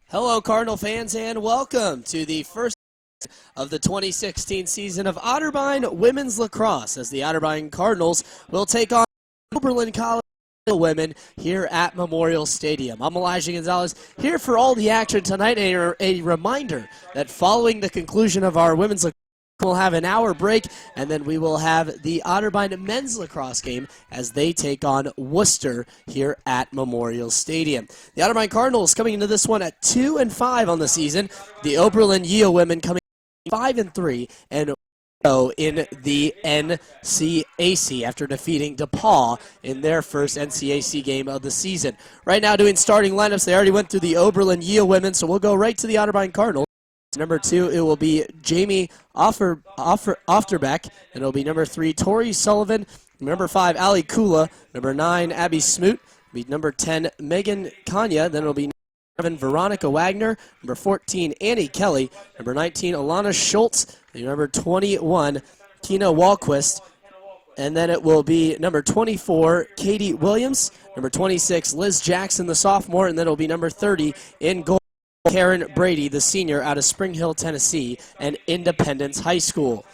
Hello, Cardinal fans, and welcome to the first of the 2016 season of Otterbein Women's Lacrosse, as the Otterbein Cardinals will take on Oberlin College women here at Memorial Stadium. I'm Elijah Gonzalez, here for all the action tonight. A reminder that following the conclusion of our women's lacrosse, we'll have an hour break, and then we will have the Otterbein men's lacrosse game as they take on Worcester here at Memorial Stadium. The Otterbein Cardinals coming into this one at 2-5 on the season. The Oberlin Yale women coming 5-3 and in the NCAC after defeating DePaul in their first NCAC game of the season. Right now doing starting lineups, they already went through the Oberlin Yale women, so we'll go right to the Otterbein Cardinals. Number 2, it will be Jamie Otterbeck, and it'll be number 3, Tori Sullivan, number 5, Ali Kula, number 9, Abby Smoot, be number 10, Megan Kanya, then it'll be 7, Veronica Wagner, number 14, Annie Kelly, number 19, Alana Schultz, number 21, Tina Walquist, and then it will be number 24, Katie Williams, number 26, Liz Jackson, the sophomore, and then it'll be number 30 in goal, Karen Brady, the senior out of Spring Hill, Tennessee, and Independence High School.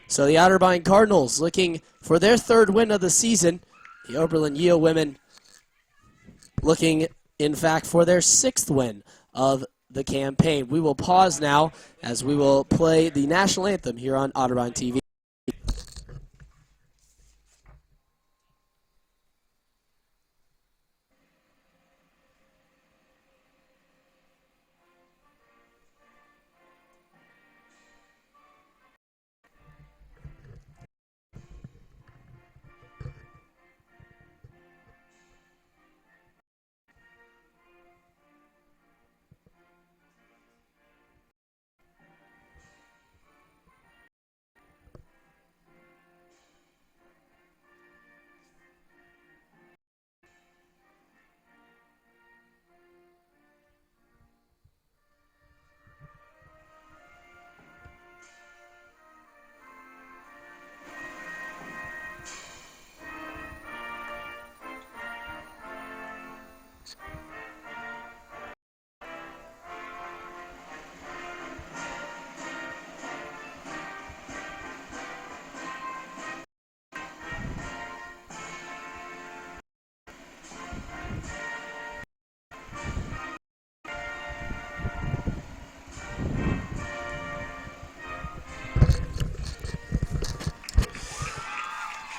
So the Otterbein Cardinals looking for their third win of the season. The Oberlin Yale women looking, in fact, for their 6th win of the campaign. We will pause now as we will play the national anthem here on Otterbein TV.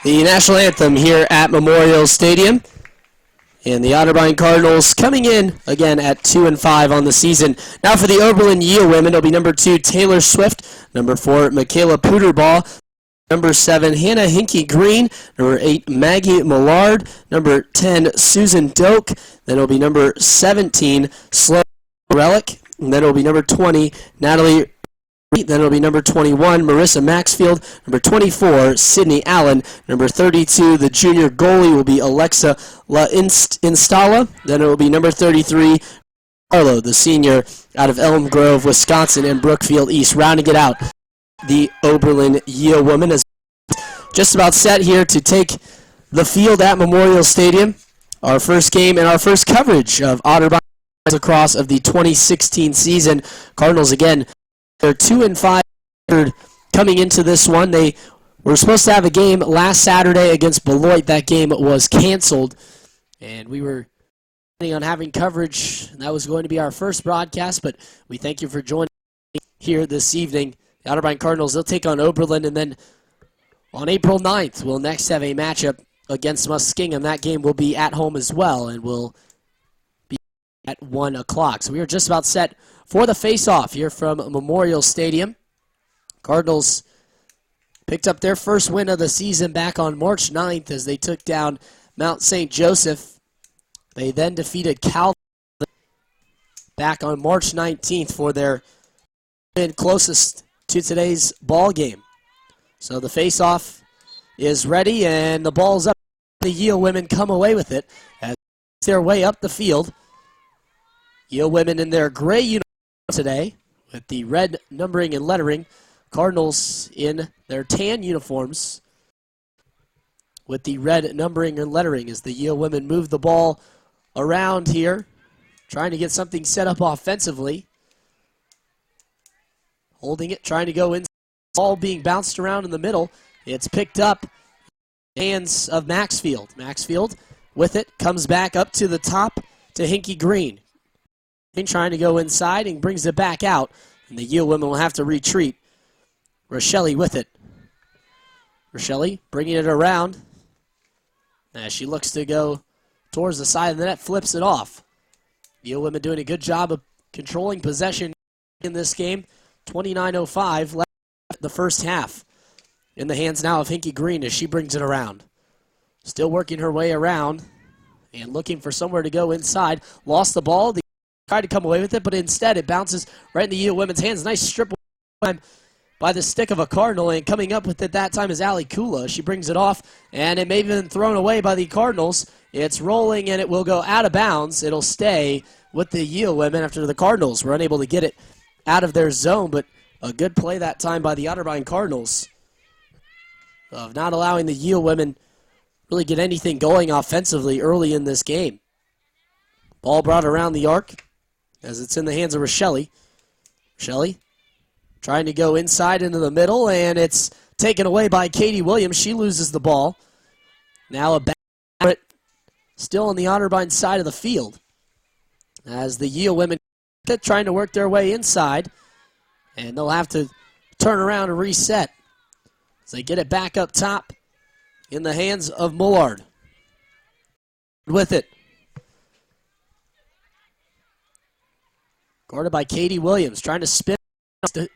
The national anthem here at Memorial Stadium. And the Otterbein Cardinals coming in again at 2-5 on the season. Now for the Oberlin Yale women, it'll be number 2, Taylor Swift, number 4, Michaela Puderball, number 7, Hannah Hinkie Green, number 8, Maggie Millard, number 10, Susan Doak, then it'll be number 17, Sloan Relic, and then it'll be number 20, Natalie. Then it'll be number 21, Marissa Maxfield, number 24, Sydney Allen, number 32, the junior goalie will be Alexa La Installa, then it will be number 33, Carlo, the senior out of Elm Grove, Wisconsin, and Brookfield East. Rounding it out, the Oberlin Yale women is just about set here to take the field at Memorial Stadium. Our first game and our first coverage of Otterbein Lacrosse of the 2016 season. Cardinals again. They're 2-5 coming into this one. They were supposed to have a game last Saturday against Beloit. That game was canceled, and we were planning on having coverage. That was going to be our first broadcast, but we thank you for joining here this evening. The Otterbein Cardinals, they'll take on Oberlin, and then on April 9th, we'll next have a matchup against Muskingum. That game will be at home as well, and will be at 1 o'clock. So we are just about set for the face-off here from Memorial Stadium. Cardinals picked up their first win of the season back on March 9th as they took down Mount St. Joseph. They then defeated Cal back on March 19th for their win closest to today's ball game. So the face-off is ready, and the ball's up. The Yale women come away with it as their way up the field. Yale women in their gray uniform today with the red numbering and lettering. Cardinals in their tan uniforms with the red numbering and lettering as the Yale women move the ball around here, trying to get something set up offensively. Holding it, trying to go in. Ball being bounced around in the middle. It's picked up. Hands of Maxfield. Maxfield with it, comes back up to the top to Hinky Green. Trying to go inside and brings it back out. And the Yale women will have to retreat. Rochelle with it. Rochelle bringing it around. As she looks to go towards the side of the net, flips it off. Yale women doing a good job of controlling possession in this game. 29:05 left the first half. In the hands now of Hinky Green as she brings it around. Still working her way around and looking for somewhere to go inside. Lost the ball. They tried to come away with it, but instead it bounces right in the Yale women's hands. Nice strip by the stick of a Cardinal, and coming up with it that time is Ali Kula. She brings it off, and it may have been thrown away by the Cardinals. It's rolling, and it will go out of bounds. It'll stay with the Yale women after the Cardinals were unable to get it out of their zone, but a good play that time by the Otterbein Cardinals of not allowing the Yale women really get anything going offensively early in this game. Ball brought around the arc as it's in the hands of Rochelle. Rochelle trying to go inside into the middle, and it's taken away by Katie Williams. She loses the ball. Now a back still on the Otterbein side of the field as the Yale women trying to work their way inside, and they'll have to turn around and reset. They get it back up top in the hands of Mullard. With it. Guarded by Katie Williams. Trying to spin.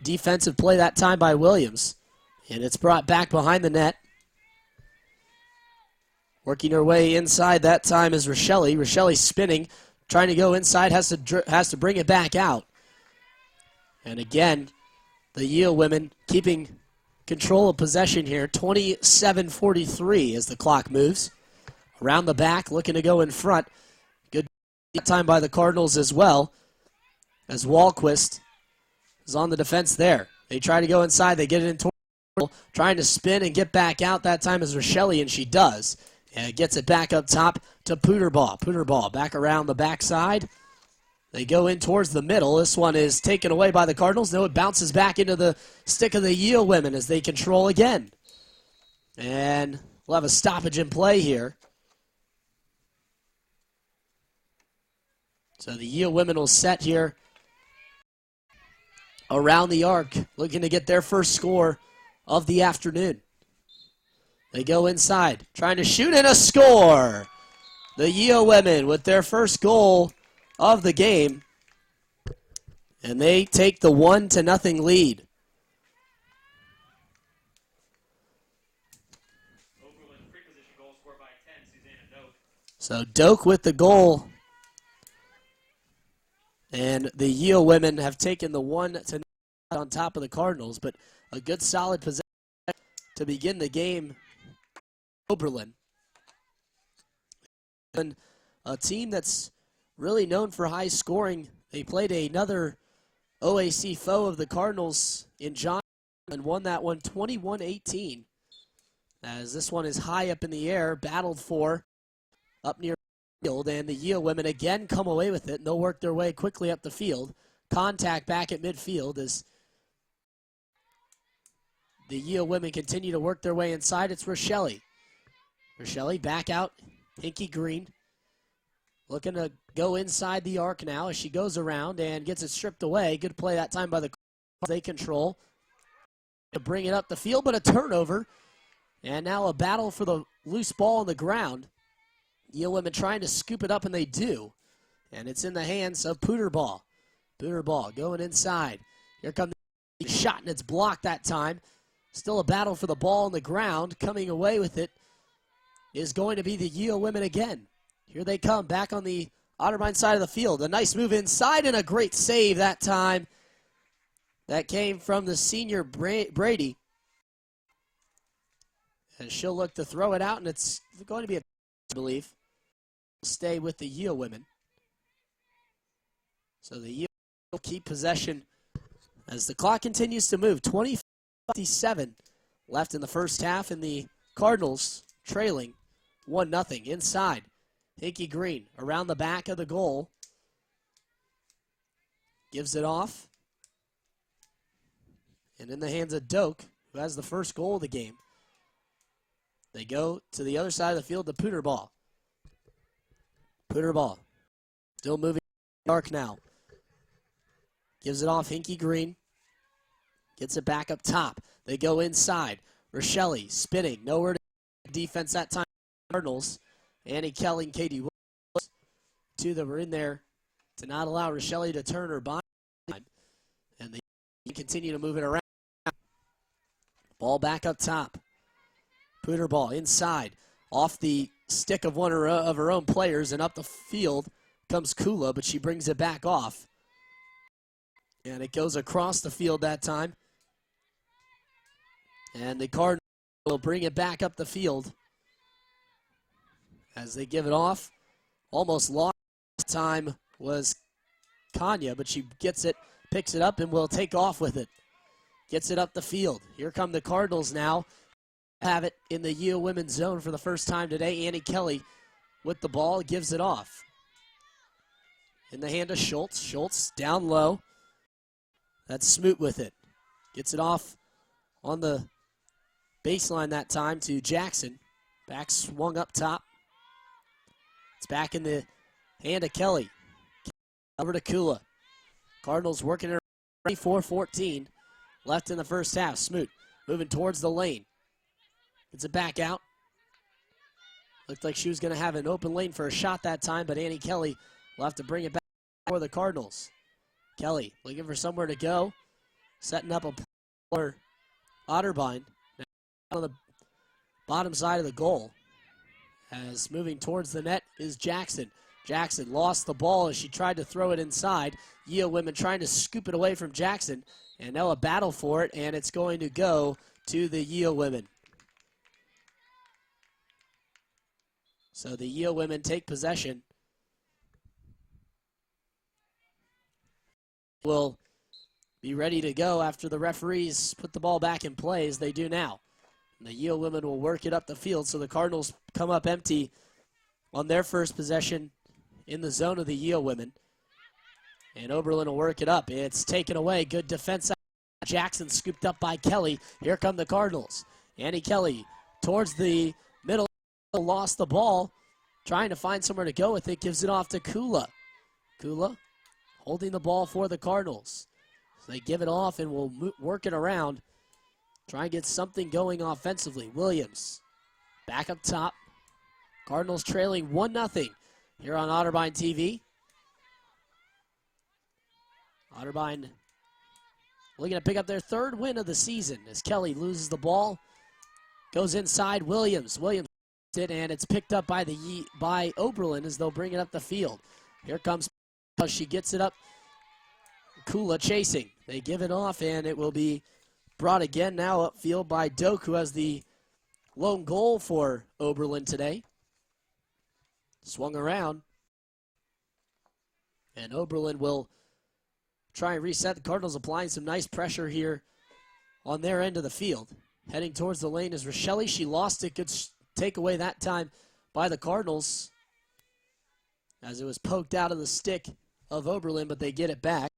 Defensive play that time by Williams. And it's brought back behind the net. Working her way inside that time is Rochelle. Rochelle spinning. Trying to go inside. Has to bring it back out. And again, the Yale women keeping control of possession here, 27:43 as the clock moves. Around the back, looking to go in front. Good time by the Cardinals as well, as Wahlquist is on the defense there. They try to go inside, they get it in toward, trying to spin and get back out. That time is Rochelle, and she does. And gets it back up top to Pooterball. Pooterball back around the backside. They go in towards the middle. This one is taken away by the Cardinals. No, it bounces back into the stick of the Yale women as they control again. And we'll have a stoppage in play here. So the Yale women will set here around the arc, looking to get their first score of the afternoon. They go inside, trying to shoot and a score. The Yale women with their first goal of the game, and they take the 1-0 lead. Oberlin pre-position goal scored by 10, Susanna Doak. So Doak with the goal, and the Yale women have taken the 1-0 on top of the Cardinals, but a good solid possession to begin the game. Oberlin, and a team that's really known for high scoring. They played another OAC foe of the Cardinals in John and won that one 21-18. As this one is high up in the air, battled for up near the field, and the Yale women again come away with it, and they'll work their way quickly up the field. Contact back at midfield as the Yale women continue to work their way inside. It's Rochelle. Rochelle back out, Hinky Green. Looking to go inside the arc now as she goes around and gets it stripped away. Good play that time by the Cardinals. They control to bring it up the field, but a turnover. And now a battle for the loose ball on the ground. Yale women trying to scoop it up, and they do. And it's in the hands of Pooterball. Pooterball going inside. Here comes the shot, and it's blocked that time. Still a battle for the ball on the ground. Coming away with it is going to be the Yale women again. Here they come, back on the Otterbein side of the field. A nice move inside and a great save that time. That came from the senior Brady. And she'll look to throw it out, and it's going to be a, I believe. stay with the Yale women. So the Yale will keep possession as the clock continues to move. 20:57 left in the first half, and the Cardinals trailing 1-0 inside. Hickey Green around the back of the goal. Gives it off. And in the hands of Doak, who has the first goal of the game. They go to the other side of the field to Pooterball. Pooterball still moving dark now. Gives it off Hinky Green. Gets it back up top. They go inside. Rochelle spinning. Nowhere to defense that time. Cardinals. Annie Kelly and Katie Williams. Two that were in there to not allow Rochelle to turn her body. And they continue to move it around. Ball back up top. Pooterball inside. Off the stick of one of her own players, and up the field comes Kula, but she brings it back off. And it goes across the field that time. And the Cardinals will bring it back up the field as they give it off. Almost lost time was Kanya, but she gets it, picks it up, and will take off with it. Gets it up the field. Here come the Cardinals now. Have it in the Yale women's zone for the first time today. Annie Kelly with the ball, gives it off. In the hand of Schultz. Schultz down low. That's Smoot with it. Gets it off on the baseline that time to Jackson. Back swung up top. It's back in the hand of Kelly. Over to Kula. Cardinals working it 24-14. Left in the first half. Smoot moving towards the lane. Gets it back out. Looked like she was going to have an open lane for a shot that time, but Annie Kelly will have to bring it back for the Cardinals. Kelly looking for somewhere to go. Setting up a for Otterbein. Now on the bottom side of the goal. As moving towards the net is Jackson. Jackson lost the ball as she tried to throw it inside. Yale women trying to scoop it away from Jackson. And now a battle for it, and it's going to go to the Yale women. So the Yale women take possession. Will be ready to go after the referees put the ball back in play as they do now. And the Yale women will work it up the field, so the Cardinals come up empty on their first possession in the zone of the Yale women. And Oberlin will work it up. It's taken away. Good defense. Jackson scooped up by Kelly. Here come the Cardinals. Annie Kelly towards the middle. Lost the ball. Trying to find somewhere to go with it. Gives it off to Kula. Kula holding the ball for the Cardinals. So they give it off and will work it around. Try and get something going offensively. Williams back up top. Cardinals trailing 1-0 here on Otterbein TV. Otterbein looking to pick up their third win of the season as Kelly loses the ball. Goes inside. Williams it, and it's picked up by Oberlin as they'll bring it up the field. Here comes, she gets it up. Kula chasing. They give it off, and it will be brought again now upfield by Doak, who has the lone goal for Oberlin today. Swung around. And Oberlin will try and reset. The Cardinals applying some nice pressure here on their end of the field. Heading towards the lane is Rochelle. She lost it. Good takeaway that time by the Cardinals as it was poked out of the stick of Oberlin, but they get it back.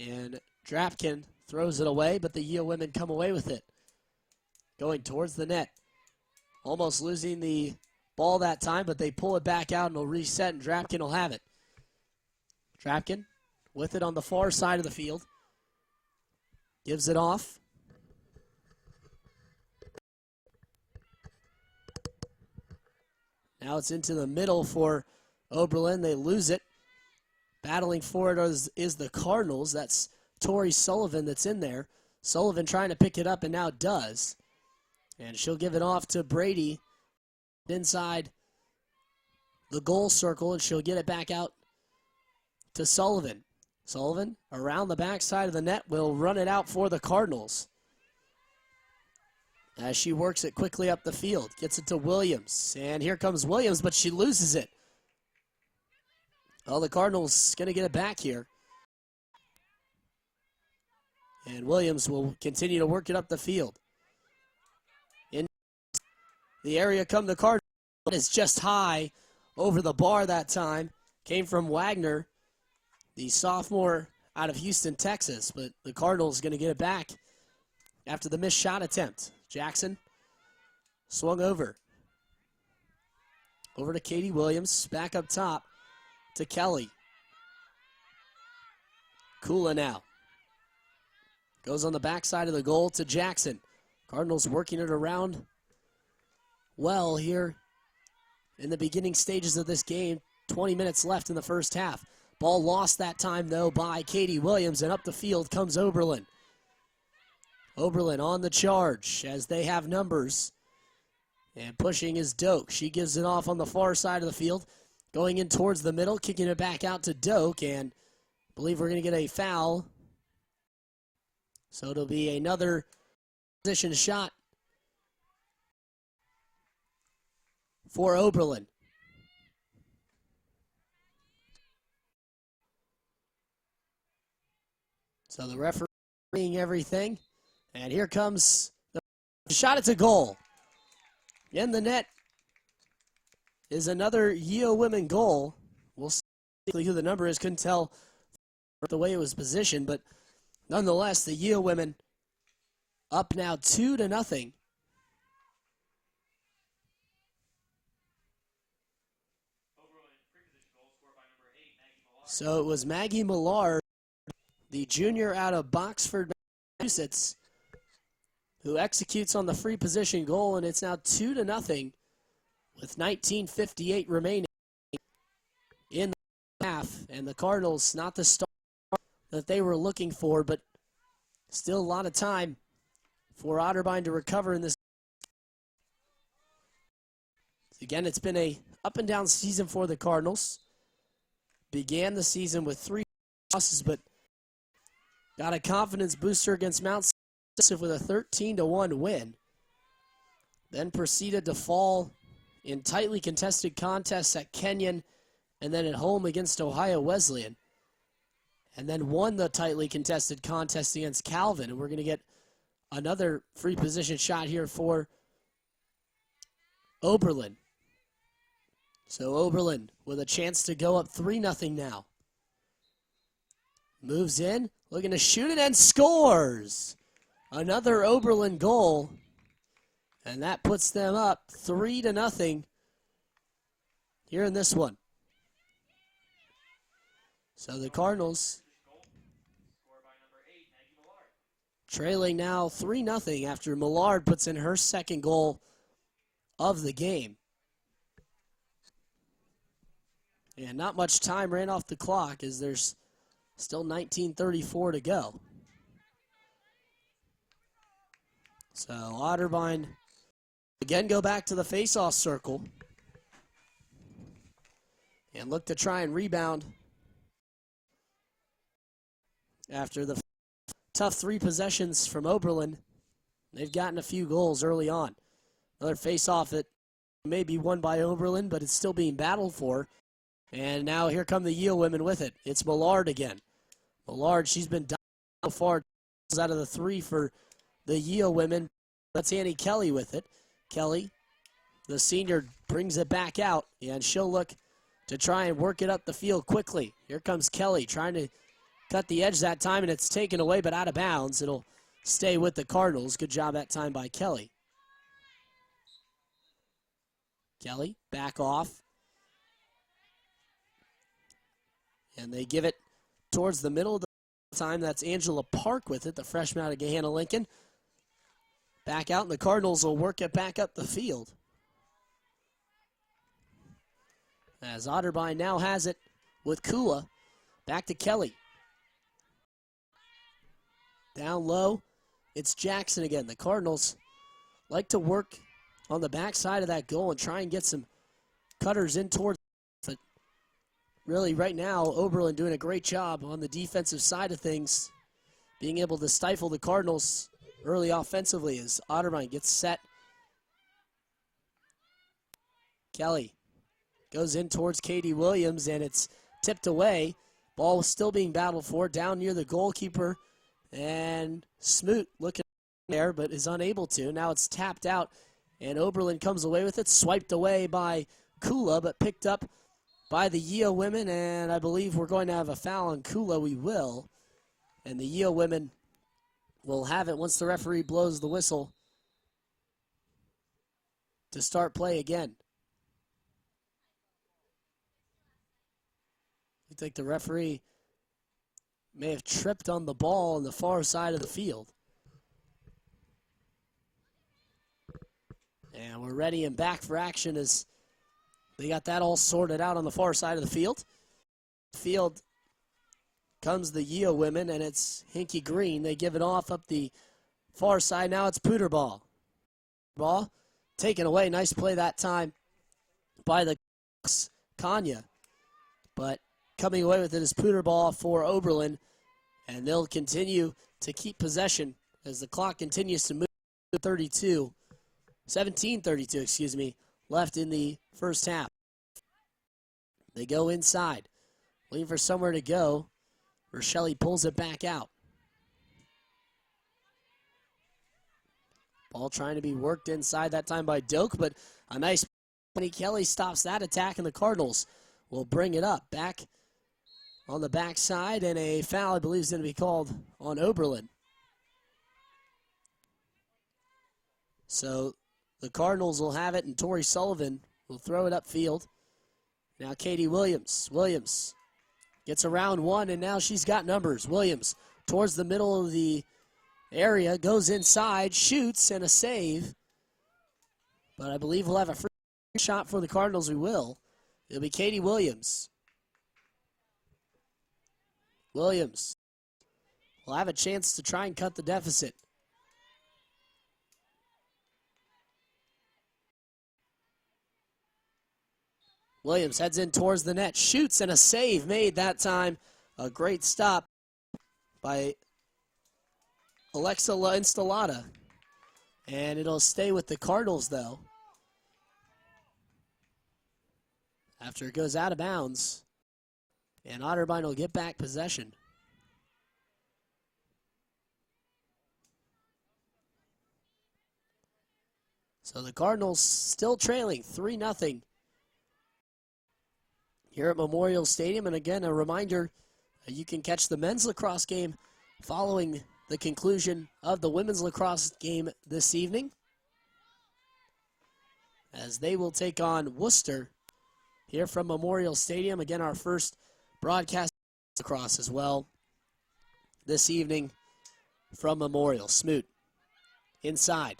And Drapkin throws it away, but the Yale women come away with it. Going towards the net. Almost losing the ball that time, but they pull it back out and will reset, and Drapkin will have it. Drapkin with it on the far side of the field. Gives it off. Now it's into the middle for Oberlin. They lose it. Battling for it is the Cardinals. That's Tori Sullivan that's in there. Sullivan trying to pick it up and now does. And she'll give it off to Brady inside the goal circle, and she'll get it back out to Sullivan. Sullivan around the backside of the net will run it out for the Cardinals. as she works it quickly up the field. Gets it to Williams. And here comes Williams, but she loses it. Well, the Cardinals going to get it back here. And Williams will continue to work it up the field. In the area come the Cardinals. It's just high over the bar that time. Came from Wagner, the sophomore out of Houston, Texas. But the Cardinals going to get it back after the missed shot attempt. Jackson swung over. Over to Katie Williams. Back up top to Kelly. Kula now. Goes on the backside of the goal to Jackson. Cardinals working it around well here in the beginning stages of this game. 20 minutes left in the first half. Ball lost that time, though, by Katie Williams, and up the field comes Oberlin. Oberlin on the charge as they have numbers. And pushing is Doak. She gives it off on the far side of the field. Going in towards the middle, kicking it back out to Doak, and I believe we're going to get a foul. So it'll be another position shot for Oberlin. So the referee seeing everything. And here comes the shot. It's a goal. In the net is another Yeo women goal. We'll see who the number is. Couldn't tell the way it was positioned, but nonetheless, the Yeo women up now 2-0. So it was Maggie Millard, the junior out of Boxford, Massachusetts, who executes on the free position goal, and it's now 2-0 with 19:58 remaining in the half. And the Cardinals, not the start that they were looking for, but still a lot of time for Otterbein to recover in this. Again, it's been a up and down season for the Cardinals. Began the season with 3 losses, but got a confidence booster against Mount Joseph with a 13-1 win. Then proceeded to fall in tightly contested contests at Kenyon and then at home against Ohio Wesleyan. And then won the tightly contested contest against Calvin. And we're going to get another free position shot here for Oberlin. So Oberlin with a chance to go up 3-0 now. Moves in, looking to shoot it and scores. Another Oberlin goal. And that puts them up 3-0 here in this one. So the Cardinals trailing now 3-0 after Millard puts in her second goal of the game. And not much time ran off the clock as there's still 19:34 to go. So Otterbein again go back to the face-off circle and look to try and rebound after the tough 3 possessions from Oberlin. They've gotten a few goals early on. Another face-off that may be won by Oberlin, but it's still being battled for. And now here come the Yale women with it. It's Millard again. Millard, she's been down so far out of the 3 for the Yale women. That's Annie Kelly with it. Kelly, the senior, brings it back out, and she'll look to try and work it up the field quickly. Here comes Kelly trying to cut the edge that time, and it's taken away but out of bounds. It'll stay with the Cardinals. Good job that time by Kelly. Kelly, back off. And they give it towards the middle of the time. That's Angela Park with it, the freshman out of Gahanna Lincoln. Back out, and the Cardinals will work it back up the field. As Otterbein now has it with Kula. Back to Kelly. Down low, it's Jackson again. The Cardinals like to work on the backside of that goal and try and get some cutters in towards. But really, right now, Oberlin doing a great job on the defensive side of things, being able to stifle the Cardinals early offensively as Otterbein gets set. Kelly goes in towards Katie Williams, and it's tipped away. Ball still being battled for, down near the goalkeeper. And Smoot looking there, but is unable to. Now it's tapped out, and Oberlin comes away with it. Swiped away by Kula, but picked up by the Yeo women, and I believe we're going to have a foul on Kula. We will. And the Yeo women will have it once the referee blows the whistle to start play again. I think the referee may have tripped on the ball on the far side of the field. And we're ready and back for action as they got that all sorted out on the far side of the field. Field comes the Yeo women, and it's Hinky Green. They give it off up the far side. Now it's Pooter ball. Ball taken away. Nice play that time by the Kanya. But coming away with it is Pooter ball for Oberlin, and they'll continue to keep possession as the clock continues to move to 17:32, excuse me, left in the first half. They go inside, looking for somewhere to go. Rochelle pulls it back out. Ball trying to be worked inside that time by Doak, but a nice Penny Kelly stops that attack, and the Cardinals will bring it up. Back on the backside, and a foul, I believe, is going to be called on Oberlin. So the Cardinals will have it, and Tori Sullivan will throw it upfield. Now Katie Williams. Williams gets around one, and now she's got numbers. Williams towards the middle of the area, goes inside, shoots, and a save. But I believe we'll have a free shot for the Cardinals. We will. It'll be Katie Williams. Williams will have a chance to try and cut the deficit. Williams heads in towards the net, shoots, and a save made that time. A great stop by Alexa La Installata. And it'll stay with the Cardinals, though, after it goes out of bounds. And Otterbein will get back possession. So the Cardinals still trailing 3-0 here at Memorial Stadium. And again, a reminder, you can catch the men's lacrosse game following the conclusion of the women's lacrosse game this evening, as they will take on Worcester here from Memorial Stadium. Again, our first broadcast lacrosse as well this evening from Memorial. Smoot inside,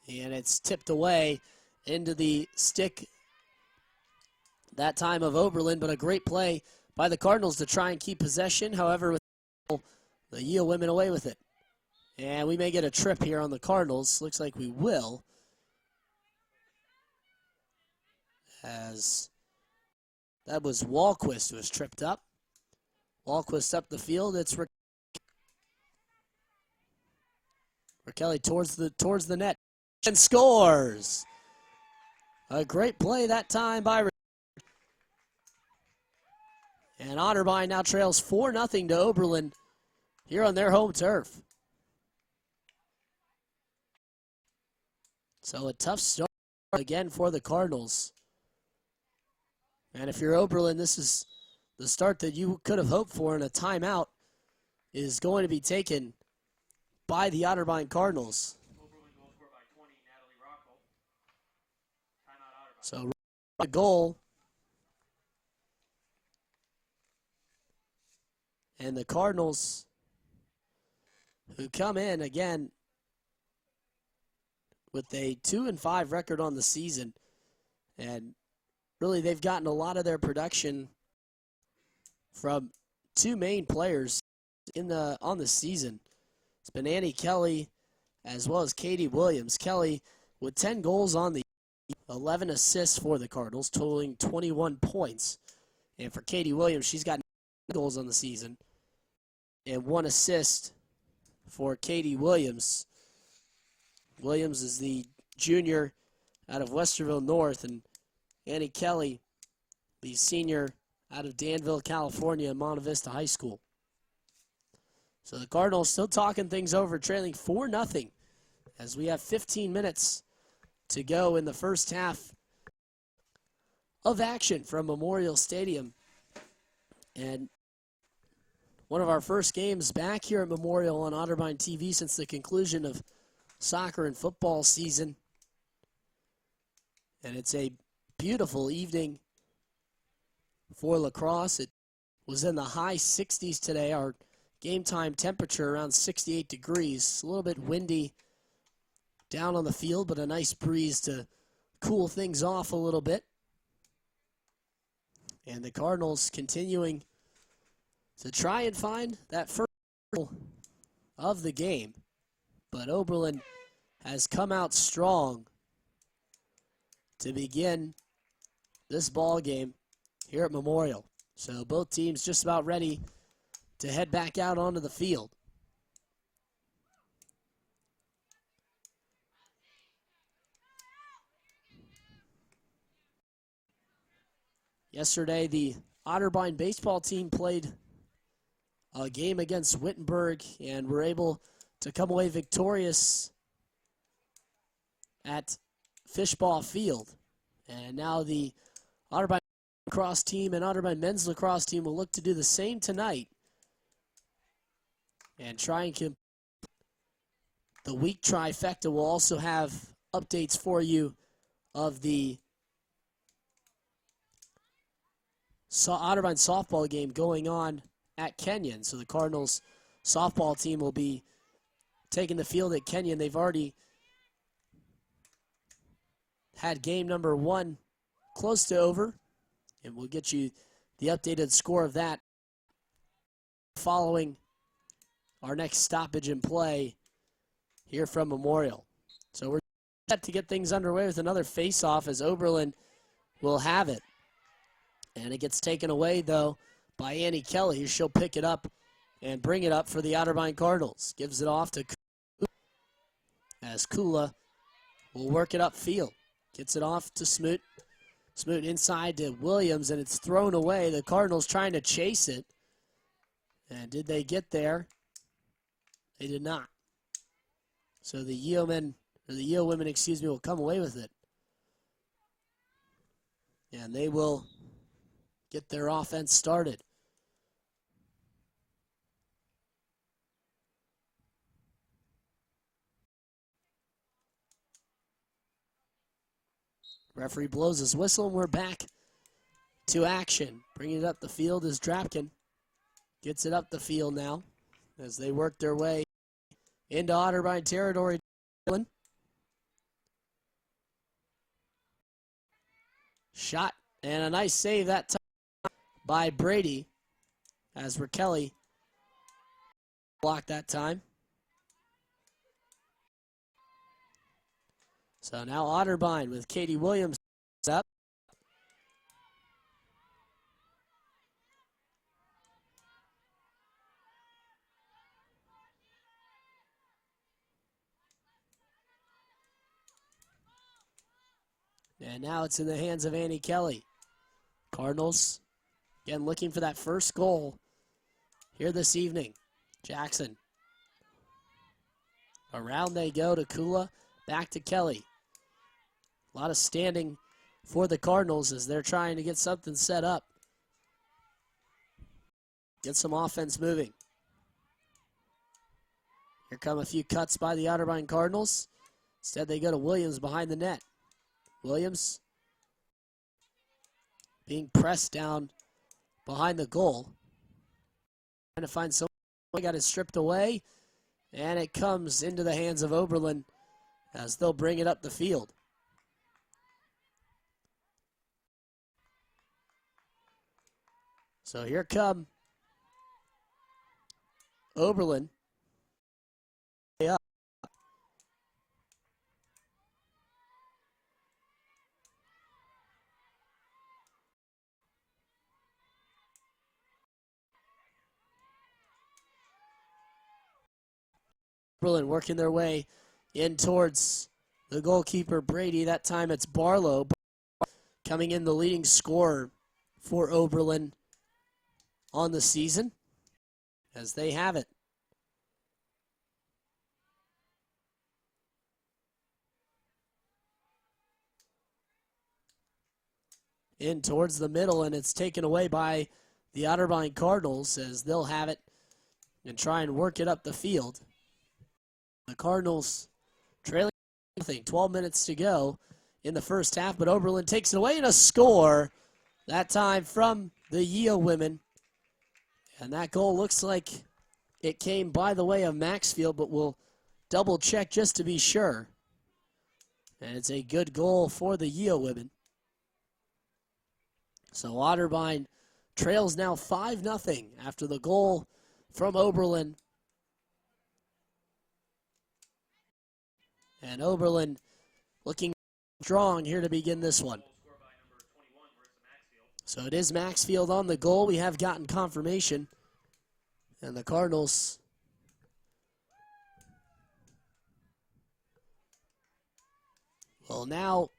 and it's tipped away into the stick that time of Oberlin, but a great play by the Cardinals to try and keep possession. However, the Yale women away with it. And we may get a trip here on the Cardinals. Looks like we will, as that was Walquist who was tripped up. Walquist up the field. It's Raquel towards the net and scores. A great play that time by and Otterbein now trails 4-0 to Oberlin here on their home turf. So a tough start again for the Cardinals. And if you're Oberlin, this is the start that you could have hoped for, and a timeout is going to be taken by the Otterbein Cardinals. Oberlin goal scored by 20, Natalie Rocco. Timeout Otterbein. So a goal. And the Cardinals, who come in again with a 2-5 record on the season, and really they've gotten a lot of their production from two main players on the season. It's been Annie Kelly as well as Katie Williams. Kelly with 10 goals on the 11 assists for the Cardinals, totaling 21 points. And for Katie Williams, she's got 9 goals on the season and 1 assist for Katie Williams Williams is the junior out of Westerville North, and Annie Kelly, the senior out of Danville, California, Monte Vista High School. So the Cardinals still talking things over, trailing 4-0 as we have 15 minutes to go in the first half of action from Memorial Stadium. And one of our first games back here at Memorial on Otterbein TV since the conclusion of soccer and football season. And it's a beautiful evening for lacrosse. It was in the high 60s today. Our game time temperature around 68 degrees. A little bit windy down on the field, but a nice breeze to cool things off a little bit. And the Cardinals continuing to try and find that first goal of the game. But Oberlin has come out strong to begin this ball game here at Memorial. So both teams just about ready to head back out onto the field. Yesterday, the Otterbein baseball team played a game against Wittenberg and were able to come away victorious at Fishball Field. And now the Otterbein lacrosse team and Otterbein men's lacrosse team will look to do the same tonight and try and complete the week trifecta. Will also have updates for you of the Otterbein softball game going on at Kenyon. So the Cardinals softball team will be taking the field at Kenyon. They've already had game number 1 close to over, and we'll get you the updated score of that following our next stoppage in play here from Memorial. So we're set to get things underway with another face-off as Oberlin will have it. And it gets taken away, though, by Annie Kelly. She'll pick it up and bring it up for the Otterbein Cardinals. Gives it off to Kula, as Kula will work it upfield. Gets it off to Smoot. Smoot inside to Williams, and it's thrown away. The Cardinals trying to chase it. And did they get there? They did not. So the Yale women, will come away with it. And they will get their offense started. Referee blows his whistle, and we're back to action. Bringing it up the field is Drapkin. Gets it up the field now as they work their way into Otterbein territory. Shot, and a nice save that time by Brady as Rakelli blocked that time. So now Otterbein with Katie Williams up. And now it's in the hands of Annie Kelly. Cardinals, again, looking for that first goal here this evening. Jackson. Around they go to Kula, back to Kelly. A lot of standing for the Cardinals as they're trying to get something set up. Get some offense moving. Here come a few cuts by the Otterbein Cardinals. Instead, they go to Williams behind the net. Williams being pressed down behind the goal. Trying to find someone. Got it stripped away. And it comes into the hands of Oberlin as they'll bring it up the field. So here come Oberlin. Oberlin working their way in towards the goalkeeper, Brady. That time it's Barlow coming in the leading scorer for Oberlin on the season, as they have it. In towards the middle, and it's taken away by the Otterbein Cardinals, as they'll have it and try and work it up the field. The Cardinals trailing nothing, 12 minutes to go in the first half, but Oberlin takes it away and a score, that time from the Yale women. And that goal looks like it came by the way of Maxfield, but we'll double check just to be sure. And it's a good goal for the Yale women. So Otterbein trails now 5-0 after the goal from Oberlin. And Oberlin looking strong here to begin this one. So it is Maxfield on the goal. We have gotten confirmation. And the Cardinals will now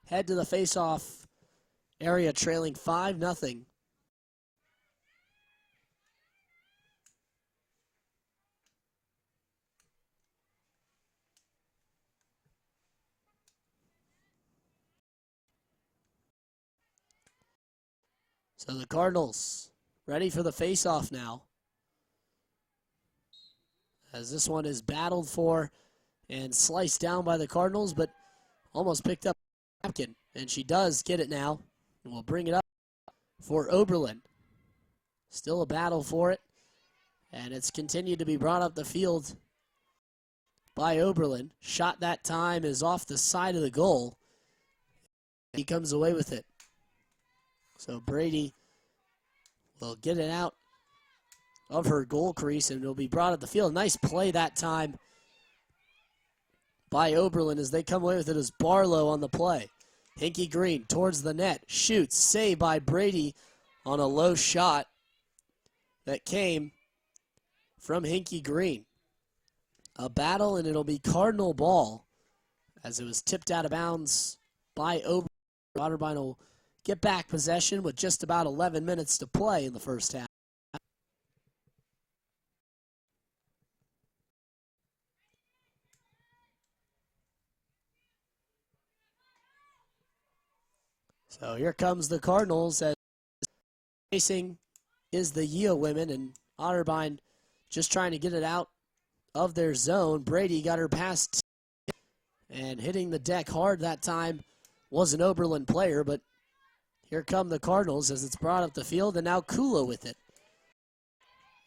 head to the face-off area, trailing 5-0. So the Cardinals ready for the face-off now, as this one is battled for and sliced down by the Cardinals, but almost picked up napkin, and she does get it now, and we'll bring it up for Oberlin. Still a battle for it, and it's continued to be brought up the field by Oberlin. Shot that time is off the side of the goal. He comes away with it. So Brady will get it out of her goal crease, and it'll be brought up the field. Nice play that time by Oberlin as they come away with it as Barlow on the play. Hinky Green towards the net, shoots, saved by Brady on a low shot that came from Hinky Green. A battle, and it'll be Cardinal ball as it was tipped out of bounds by Oberlin. Otterbein will get back possession with just about 11 minutes to play in the first half. So here comes the Cardinals, as facing is the Yale women, and Otterbein just trying to get it out of their zone. Brady got her past and hitting the deck hard that time was an Oberlin player, but here come the Cardinals as it's brought up the field, and now Kula with it.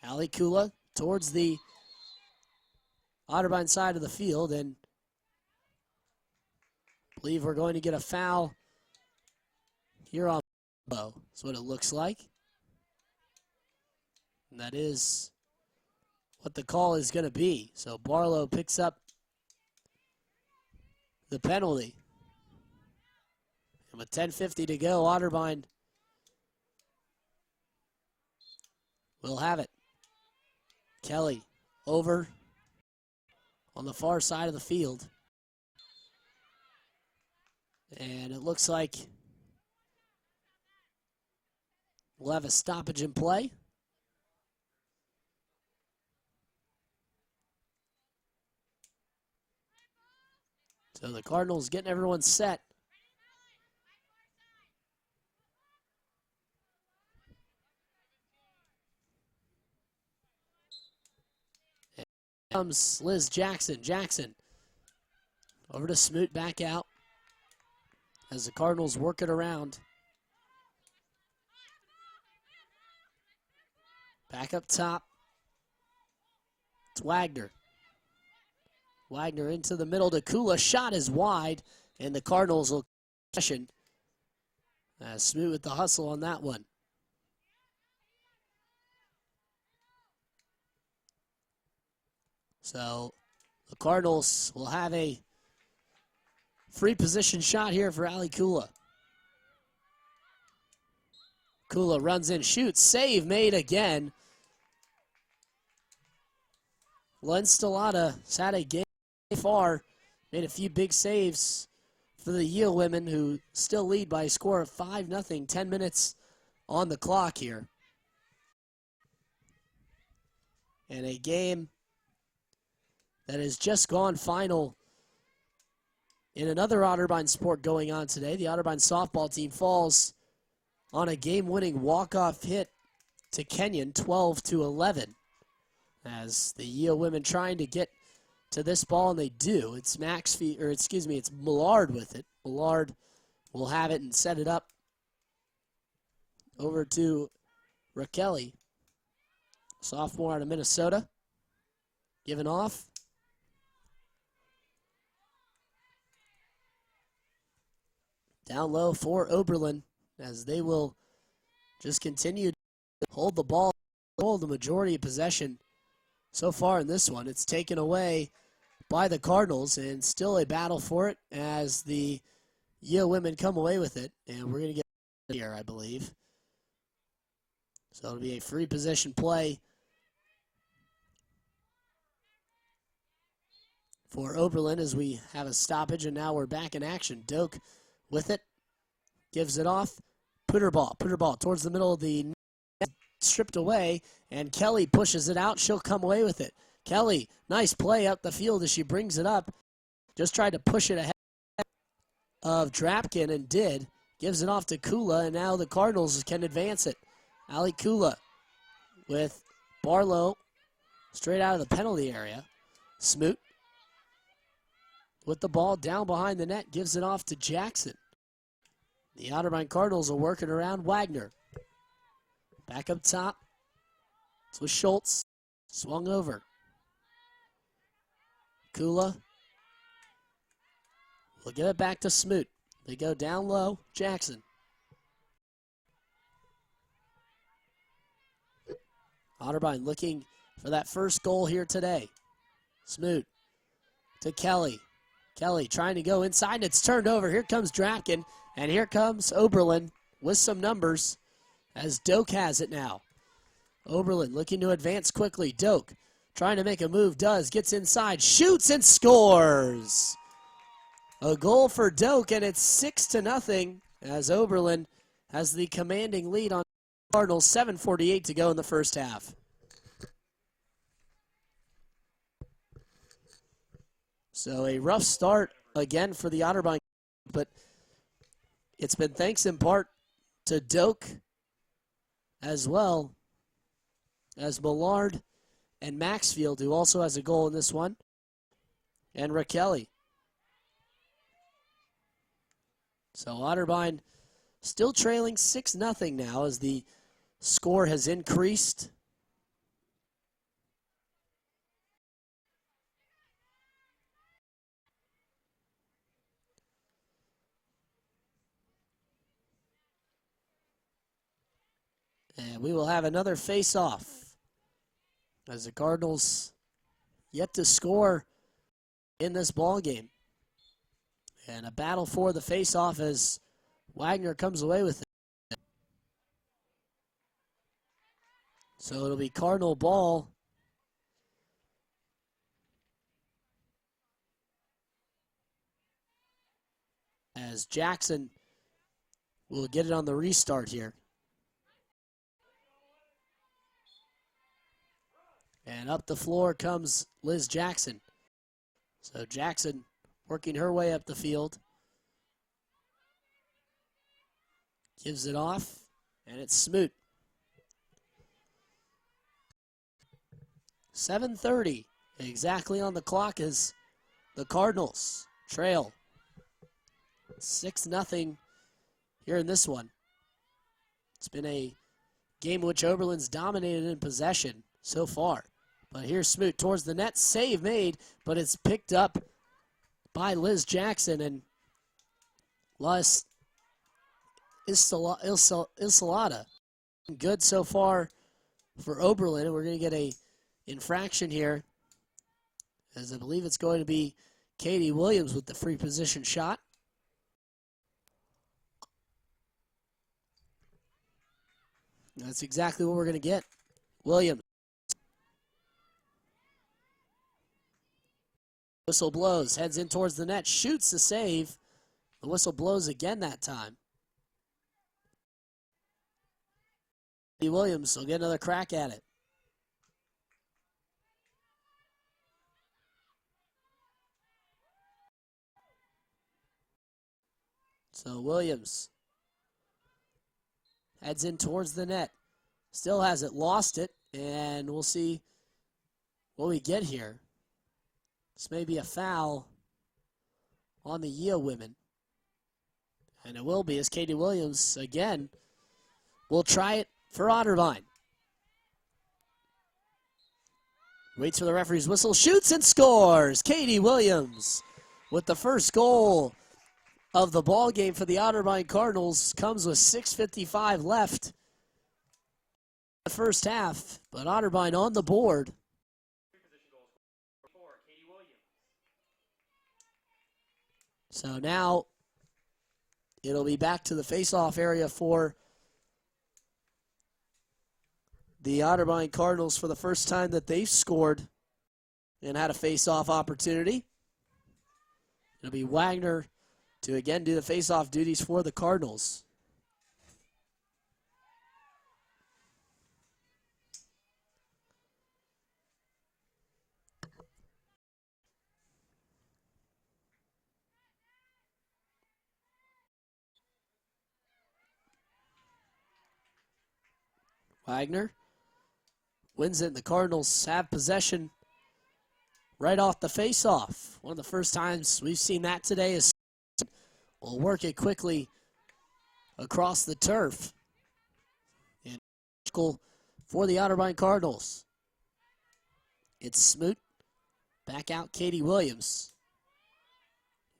Ali Kula towards the Otterbein side of the field, and I believe we're going to get a foul here on Barlow. That's what it looks like. And that is what the call is going to be. So Barlow picks up the penalty. And with 10:50 to go, Otterbein will have it. Kelly over on the far side of the field. And it looks like we'll have a stoppage in play. So the Cardinals getting everyone set. And comes Liz Jackson. Jackson over to Smoot, back out as the Cardinals work it around. Back up top. It's Wagner. Wagner into the middle to Kula. Shot is wide, and the Cardinals will possession. Smoot with the hustle on that one. So the Cardinals will have a free position shot here for Ali Kula. Kula runs in, shoots, save made again. Len Stellata has had a game far made a few big saves for the Yale women, who still lead by a score of 5-0, 10 minutes on the clock here. And a game that has just gone final in another Otterbein sport going on today. The Otterbein softball team falls on a game-winning walk-off hit to Kenyon, 12-11. As the Yale women trying to get to this ball, and they do. It's it's Millard with it. Millard will have it and set it up over to Raquel, sophomore out of Minnesota. Giving off. Down low for Oberlin, as they will just continue to hold the ball, hold the majority of possession so far in this one. It's taken away by the Cardinals, and still a battle for it as the Yale women come away with it. And we're going to get here, I believe. So it'll be a free possession play for Oberlin as we have a stoppage, and now we're back in action. Doak with it, gives it off. Put her ball towards the middle of the net, stripped away, and Kelly pushes it out. She'll come away with it. Kelly, nice play up the field as she brings it up. Just tried to push it ahead of Drapkin and did. Gives it off to Kula, and now the Cardinals can advance it. Ali Kula with Barlow straight out of the penalty area. Smoot with the ball down behind the net, gives it off to Jackson. The Otterbein Cardinals are working around Wagner. Back up top. It's with Schultz. Swung over. Kula will give it back to Smoot. They go down low. Jackson. Otterbein looking for that first goal here today. Smoot to Kelly. Kelly trying to go inside, and it's turned over. Here comes Drapkin, and here comes Oberlin with some numbers as Doak has it now. Oberlin looking to advance quickly. Doak trying to make a move, gets inside, shoots and scores. A goal for Doak, and it's 6-0 as Oberlin has the commanding lead on Cardinals. 7:48 to go in the first half. So a rough start again for the Otterbein, but it's been thanks in part to Doak as well as Millard and Maxfield, who also has a goal in this one, and Raquel. So Otterbein still trailing 6-0 now as the score has increased. And we will have another face-off as the Cardinals yet to score in this ball game. And a battle for the face-off as Wagner comes away with it. So it'll be Cardinal ball. As Jackson will get it on the restart here. And up the floor comes Liz Jackson. So Jackson working her way up the field. Gives it off, and it's Smoot. 7:30 exactly on the clock as the Cardinals trail 6-0 here in this one. It's been a game in which Oberlin's dominated in possession so far. But here's Smoot towards the net. Save made, but it's picked up by Liz Jackson, and Las Isolada. Good so far for Oberlin, and we're going to get a infraction here, as I believe it's going to be Katie Williams with the free position shot. That's exactly what we're going to get. Williams Whistle blows, heads in towards the net, shoots the save. The whistle blows again that time. Williams will get another crack at it. So Williams heads in towards the net. Still hasn't lost it, and we'll see what we get here. This may be a foul on the Yale women. And it will be, as Katie Williams, again, will try it for Otterbein. Waits for the referee's whistle, shoots and scores! Katie Williams with the first goal of the ball game for the Otterbein Cardinals. Comes with 6:55 left in the first half, but Otterbein on the board. So now it'll be back to the face-off area for the Otterbein Cardinals for the first time that they've scored and had a face-off opportunity. It'll be Wagner to again do the face-off duties for the Cardinals. Wagner wins it, and the Cardinals have possession right off the face-off. One of the first times we've seen that today is will work it quickly across the turf. And for the Otterbein Cardinals. It's Smoot. Back out Katie Williams.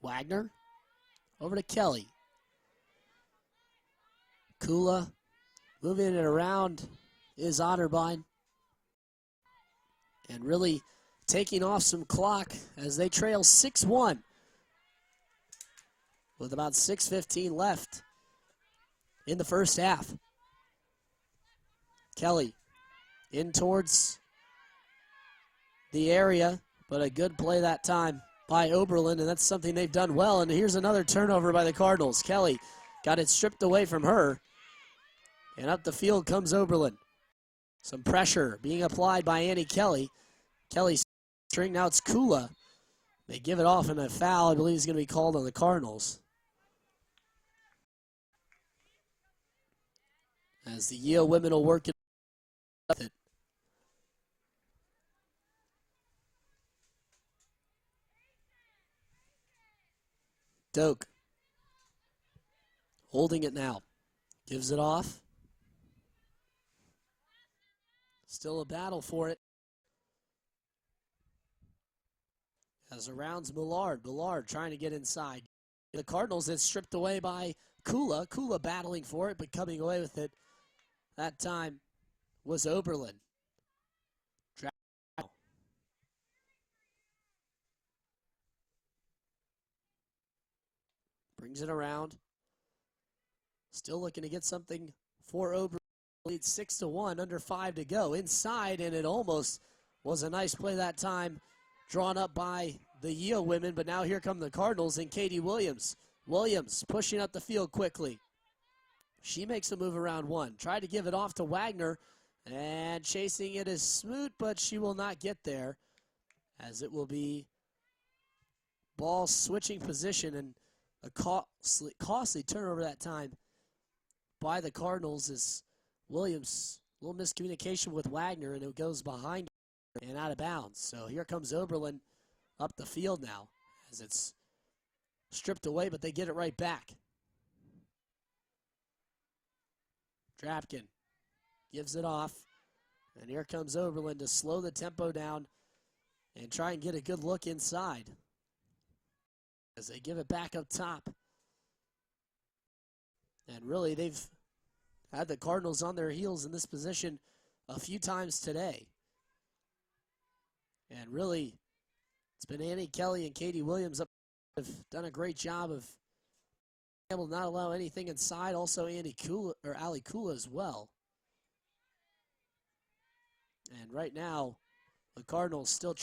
Wagner over to Kelly. Kula moving it around is Otterbein. And really taking off some clock as they trail 6-1 with about 6:15 left in the first half. Kelly in towards the area, but a good play that time by Oberlin, and that's something they've done well. And here's another turnover by the Cardinals. Kelly got it stripped away from her, and up the field comes Oberlin. Some pressure being applied by Annie Kelly. Kelly's string, now it's Kula. They give it off, and a foul, I believe, is going to be called on the Cardinals. As the Yale women will work it with it. Doak holding it now. Gives it off. Still a battle for it. As arounds Millard. Millard trying to get inside. The Cardinals, it's stripped away by Kula. Kula battling for it, but coming away with it that time was Oberlin. Brings it around. Still looking to get something for Oberlin. Leads 6-1, under 5 to go. Inside, and it almost was a nice play that time, drawn up by the Yale women, but now here come the Cardinals and Katie Williams. Williams pushing up the field quickly. She makes a move around one. Tried to give it off to Wagner, and chasing it is Smoot, but she will not get there, as it will be ball switching position, and a costly turnover that time by the Cardinals as Williams, a little miscommunication with Wagner, and it goes behind and out of bounds. So here comes Oberlin up the field now as it's stripped away, but they get it right back. Drapkin gives it off, and here comes Oberlin to slow the tempo down and try and get a good look inside as they give it back up top. And really, they've had the Cardinals on their heels in this position a few times today. And really, it's been Annie Kelly and Katie Williams up, have done a great job of able to not allow anything inside. Also, Annie Kula, or Ali Kula as well. And right now, the Cardinals still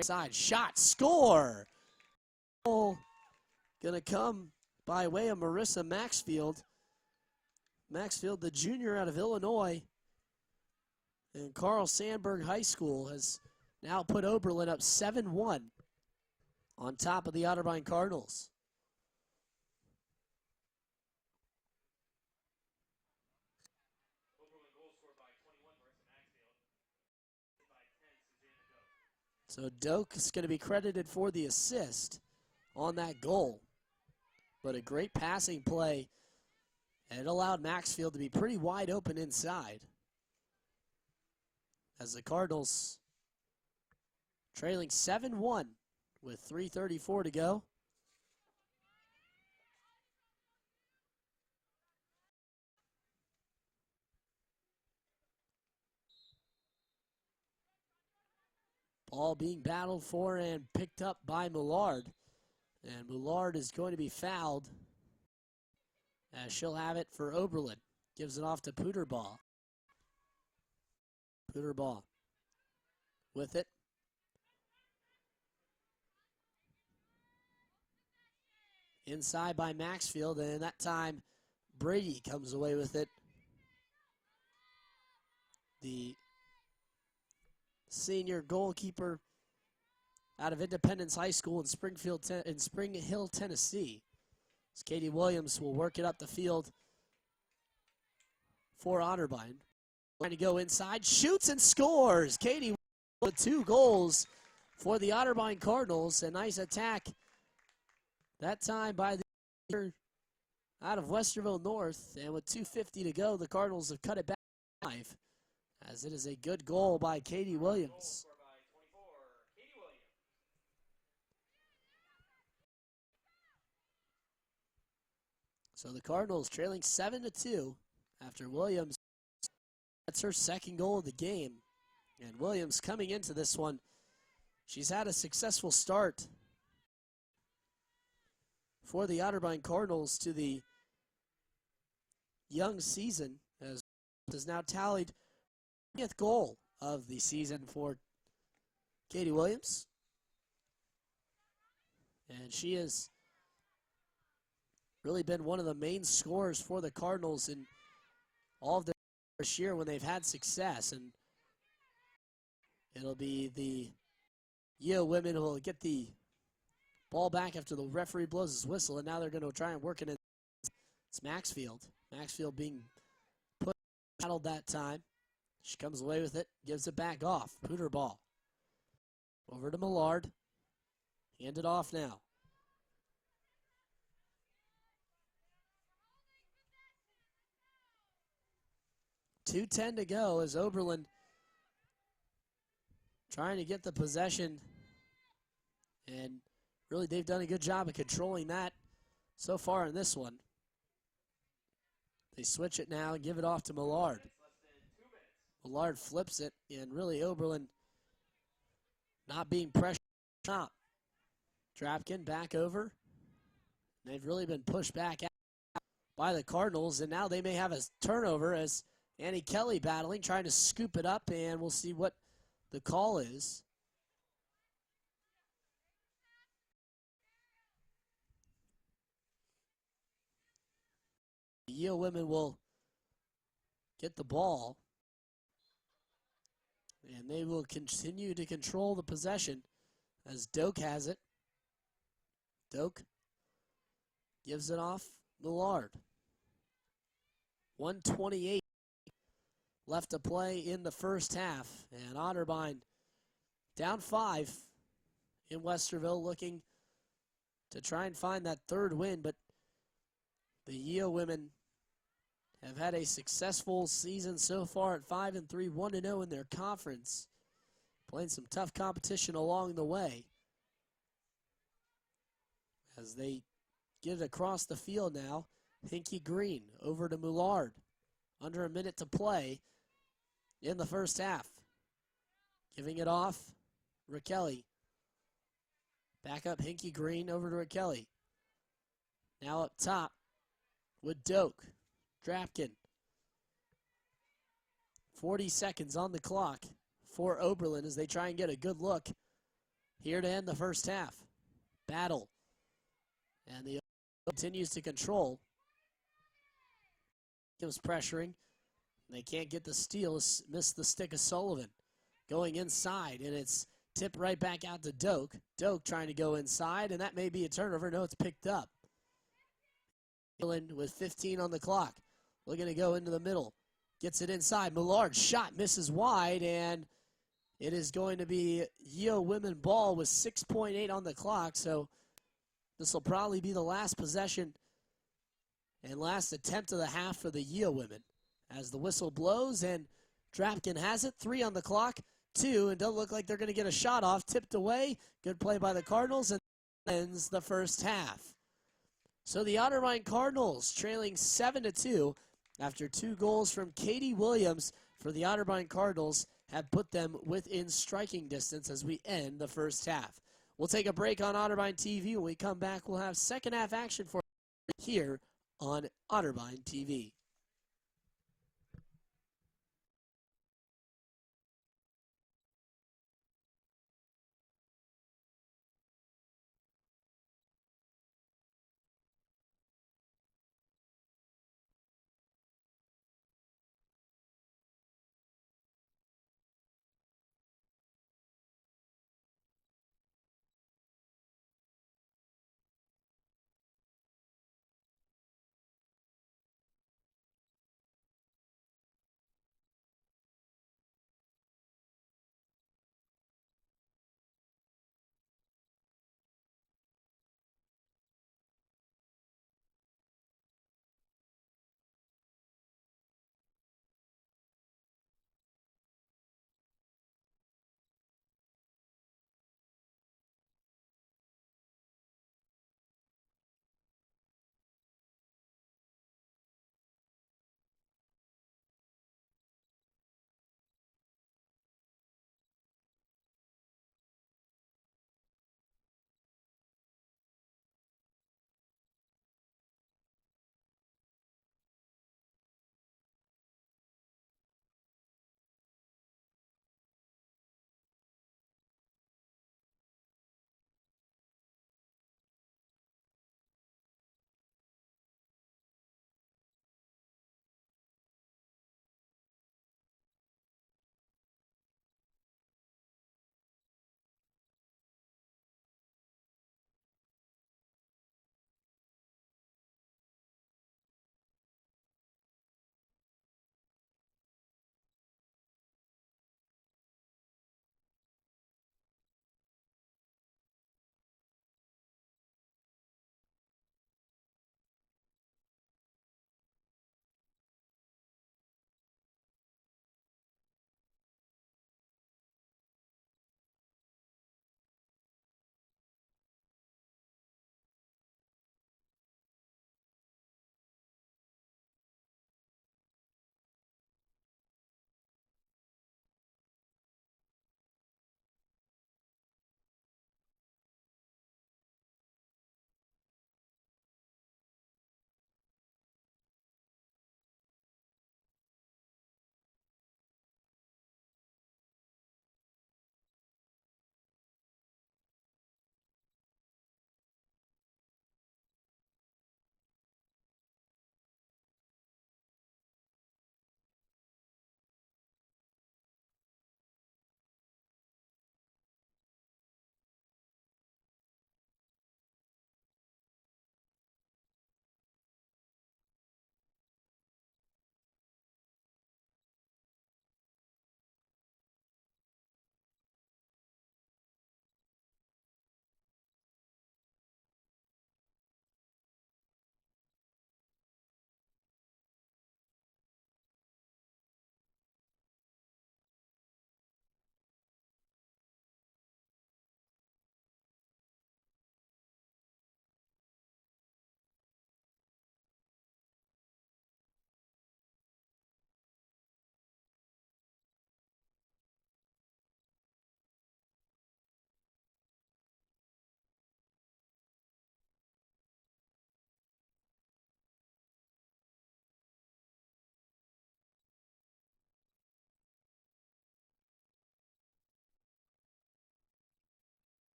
Side shot, score! Goal gonna come by way of Marissa Maxfield. Maxfield, the junior out of Illinois. And Carl Sandburg High School has now put Oberlin up 7-1 on top of the Otterbein Cardinals. Oberlin goal scored by 21, Marissa Maxfield. By 10, Susanna Doak. So Doak is going to be credited for the assist on that goal. But a great passing play, and it allowed Maxfield to be pretty wide open inside. As the Cardinals trailing 7-1 with 3:34 to go. Ball being battled for and picked up by Millard. And Millard is going to be fouled as she'll have it for Oberlin. Gives it off to Pooterbaugh. Pooterbaugh with it. Inside by Maxfield, and that time Brady comes away with it. The senior goalkeeper out of Independence High School in Spring Hill, Tennessee. As Katie Williams will work it up the field for Otterbein. Trying to go inside, shoots and scores. Katie with 2 goals for the Otterbein Cardinals. A nice attack that time by the out of Westerville North. And with 2:50 to go, the Cardinals have cut it back to 5. As it is a good goal by Katie Williams. So the Cardinals trailing 7-2 after Williams. That's her second goal of the game. And Williams coming into this one, she's had a successful start for the Otterbein Cardinals to the young season, as has now tallied 20th goal of the season for Katie Williams. And she has really been one of the main scorers for the Cardinals in all of their first year when they've had success. And it'll be the Yale women who will get the ball back after the referee blows his whistle, and now they're going to try and work it in. It's Maxfield. Maxfield being battled that time. She comes away with it, gives it back off. Pooterbaugh. Over to Millard. Hand it off now. .210 to go as Oberlin trying to get the possession. And really, they've done a good job of controlling that so far in this one. They switch it now and give it off to Millard. Millard flips it, and really Oberlin not being pressured top. Drapkin back over. They've really been pushed back out by the Cardinals, and now they may have a turnover as Annie Kelly battling, trying to scoop it up, and we'll see what the call is. The Yale women will get the ball, and they will continue to control the possession as Doak has it. Doak gives it off Millard. 1:28 left to play in the first half, and Otterbein down 5 in Westerville, looking to try and find that third win, but the Yale women have had a successful season so far at 5-3, 1-0 in their conference, playing some tough competition along the way. As they get it across the field now, Hinky Green over to Millard. Under a minute to play in the first half. Giving it off, Raquelli. Back up Hinky Green over to Raquelli. Now up top with Doak. Drapkin. 40 seconds on the clock for Oberlin as they try and get a good look here to end the first half. Battle. And the continues to control. Gives pressuring. They can't get the steal. Missed the stick of Sullivan. Going inside, and it's tipped right back out to Doak. Doak trying to go inside, and that may be a turnover. No, it's picked up. With 15 on the clock. Looking to go into the middle. Gets it inside. Millard's shot misses wide, and it is going to be Yale women ball with 6.8 on the clock. So this will probably be the last possession and last attempt of the half for the Yale women. As the whistle blows, and Drapkin has it. 3 on the clock. 2, and doesn't look like they're going to get a shot off. Tipped away. Good play by the Cardinals, and ends the first half. So the Otterbein Cardinals trailing 7-2 after 2 goals from Katie Williams for the Otterbein Cardinals have put them within striking distance as we end the first half. We'll take a break on Otterbein TV. When we come back, we'll have second half action for you here on Otterbein TV.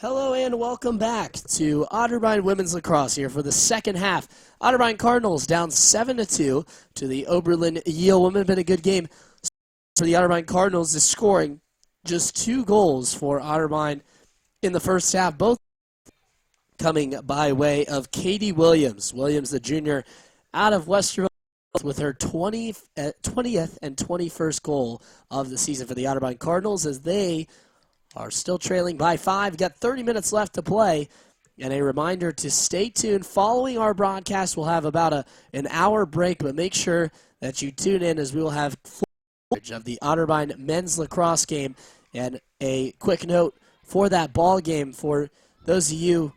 Hello and welcome back to Otterbein Women's Lacrosse here for the second half. Otterbein Cardinals down 7-2 to the Oberlin Yale women. Been a good game for the Otterbein Cardinals, is scoring just 2 goals for Otterbein in the first half, both coming by way of Katie Williams. Williams, the junior out of Westerville, with her 20th and 21st goal of the season for the Otterbein Cardinals, as they are still trailing by 5. Got 30 minutes left to play. And a reminder to stay tuned. Following our broadcast, we'll have about an hour break, but make sure that you tune in as we will have full coverage of the Otterbein men's lacrosse game. And a quick note for that ball game for those of you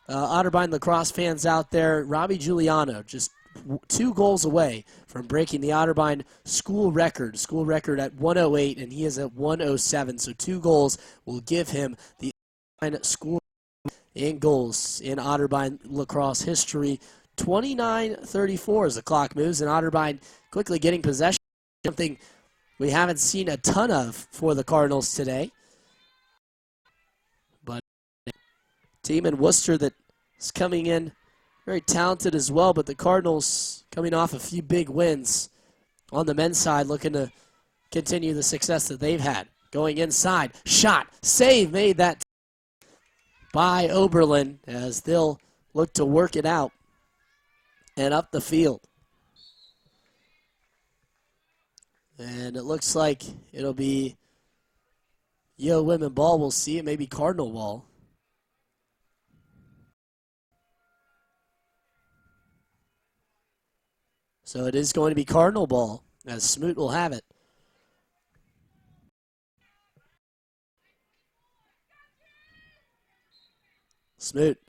Otterbein lacrosse fans out there, Robbie Giuliano just 2 goals away from breaking the Otterbein school record at 108, and he is at 107. So 2 goals will give him the school in goals in Otterbein lacrosse history. 29-34 as the clock moves, and Otterbein quickly getting possession, something we haven't seen a ton of for the Cardinals today. But team in Worcester that is coming in very talented as well, but the Cardinals coming off a few big wins on the men's side, looking to continue the success that they've had. Going inside, shot, save made that by Oberlin as they'll look to work it out and up the field. And it looks like it'll be Yo women ball. We'll see. It may be Cardinal ball. So it is going to be Cardinal ball, as Smoot will have it. Smoot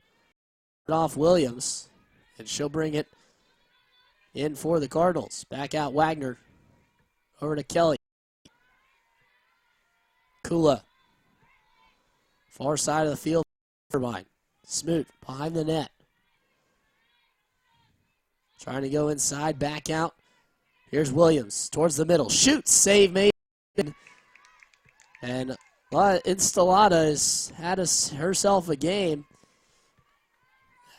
off Williams, and she'll bring it in for the Cardinals. Back out Wagner. Over to Kelly. Kula. Far side of the field. Otterbein. Smoot behind the net. Trying to go inside, back out. Here's Williams towards the middle. Shoots, save made. And Instalata has had herself a game,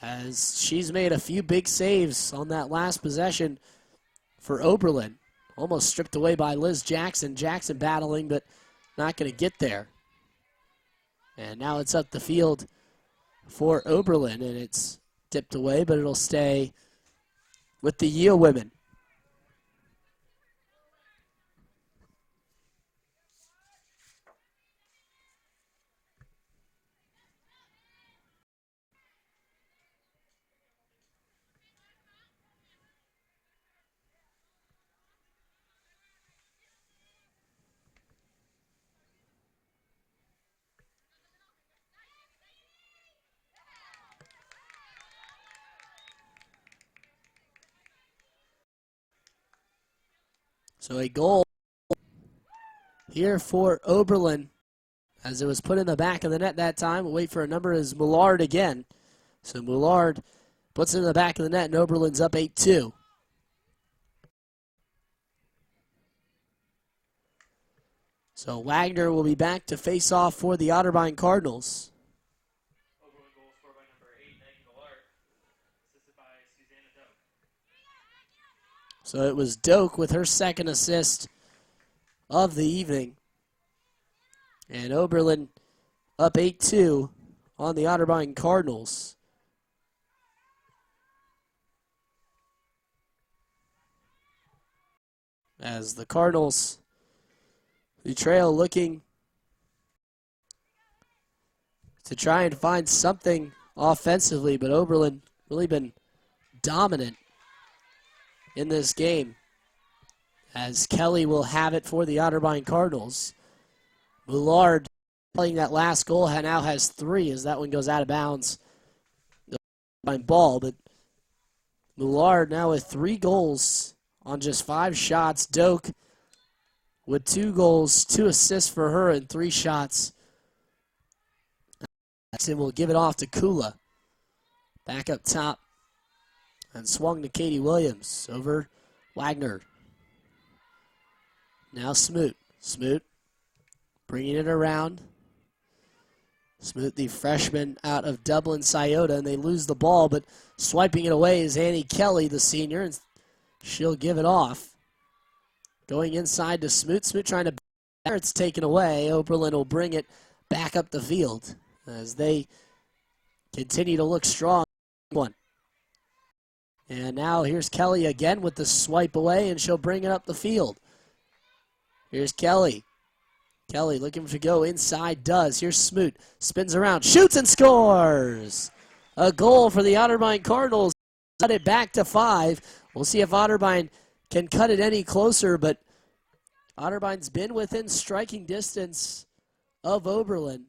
as she's made a few big saves on that last possession for Oberlin. Almost stripped away by Liz Jackson. Jackson battling, but not going to get there. And now it's up the field for Oberlin, and it's tipped away, but it'll stay with the Yale women. So a goal here for Oberlin, as it was put in the back of the net that time. We'll wait for a number as Millard again. So Millard puts it in the back of the net, and Oberlin's up 8-2. So Wagner will be back to face off for the Otterbein Cardinals. Oberlin goal scored by number 8, Megan Millard, assisted by Susanna Doak. So it was Doak with her second assist of the evening. And Oberlin up 8-2 on the Otterbein Cardinals. As the Cardinals, the trail looking to try and find something offensively, but Oberlin really been dominant in this game, as Kelly will have it for the Otterbein Cardinals. Millard playing that last goal now has 3, as that one goes out of bounds. The Otterbein ball, but Millard now with 3 goals on just 5 shots. Doak with 2 goals, 2 assists for her, and 3 shots. And we'll give it off to Kula. Back up top. And swung to Katie Williams over Wagner. Now Smoot. Smoot bringing it around. Smoot, the freshman out of Dublin, Scioto, and they lose the ball, but swiping it away is Annie Kelly, the senior, and she'll give it off. Going inside to Smoot. Smoot trying to it's taken away. Oberlin will bring it back up the field as they continue to look strong. One. And now here's Kelly again with the swipe away, and she'll bring it up the field. Here's Kelly. Kelly looking to go inside, does. Here's Smoot. Spins around, shoots and scores! A goal for the Otterbein Cardinals. Cut it back to 5. We'll see if Otterbein can cut it any closer, but Otterbein's been within striking distance of Oberlin.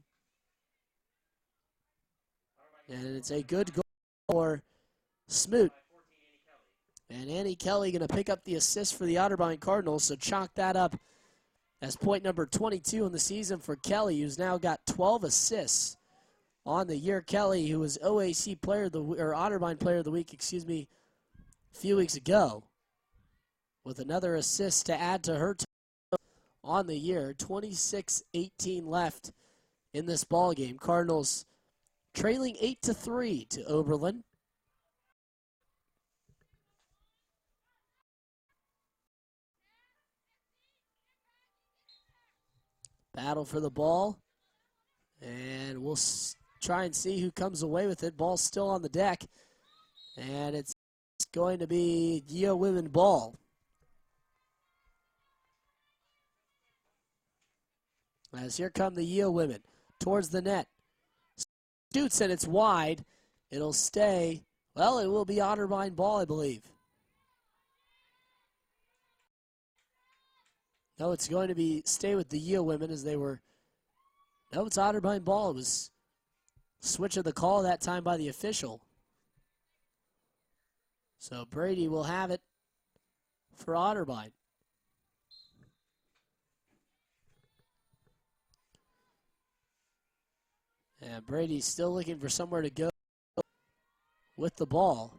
And it's a good goal for Smoot. And Annie Kelly going to pick up the assist for the Otterbein Cardinals, so chalk that up as point number 22 in the season for Kelly, who's now got 12 assists on the year. Kelly, who was OAC player of the or Otterbein player of the week, a few weeks ago, with another assist to add to her on the year. 26-18 left in this ball game. Cardinals trailing 8-3 to Oberlin. Battle for the ball, and we'll try and see who comes away with it. Ball's still on the deck, and it's going to be Yale women ball. As here come the Yale women towards the net. Shoots, and it's wide. It'll stay. Well, it will be Otterbein ball, I believe. No, it's going to stay with the Yale women as they were. No, it's Otterbein ball. It was switch of the call that time by the official. So Brady will have it for Otterbein. And Brady's still looking for somewhere to go with the ball.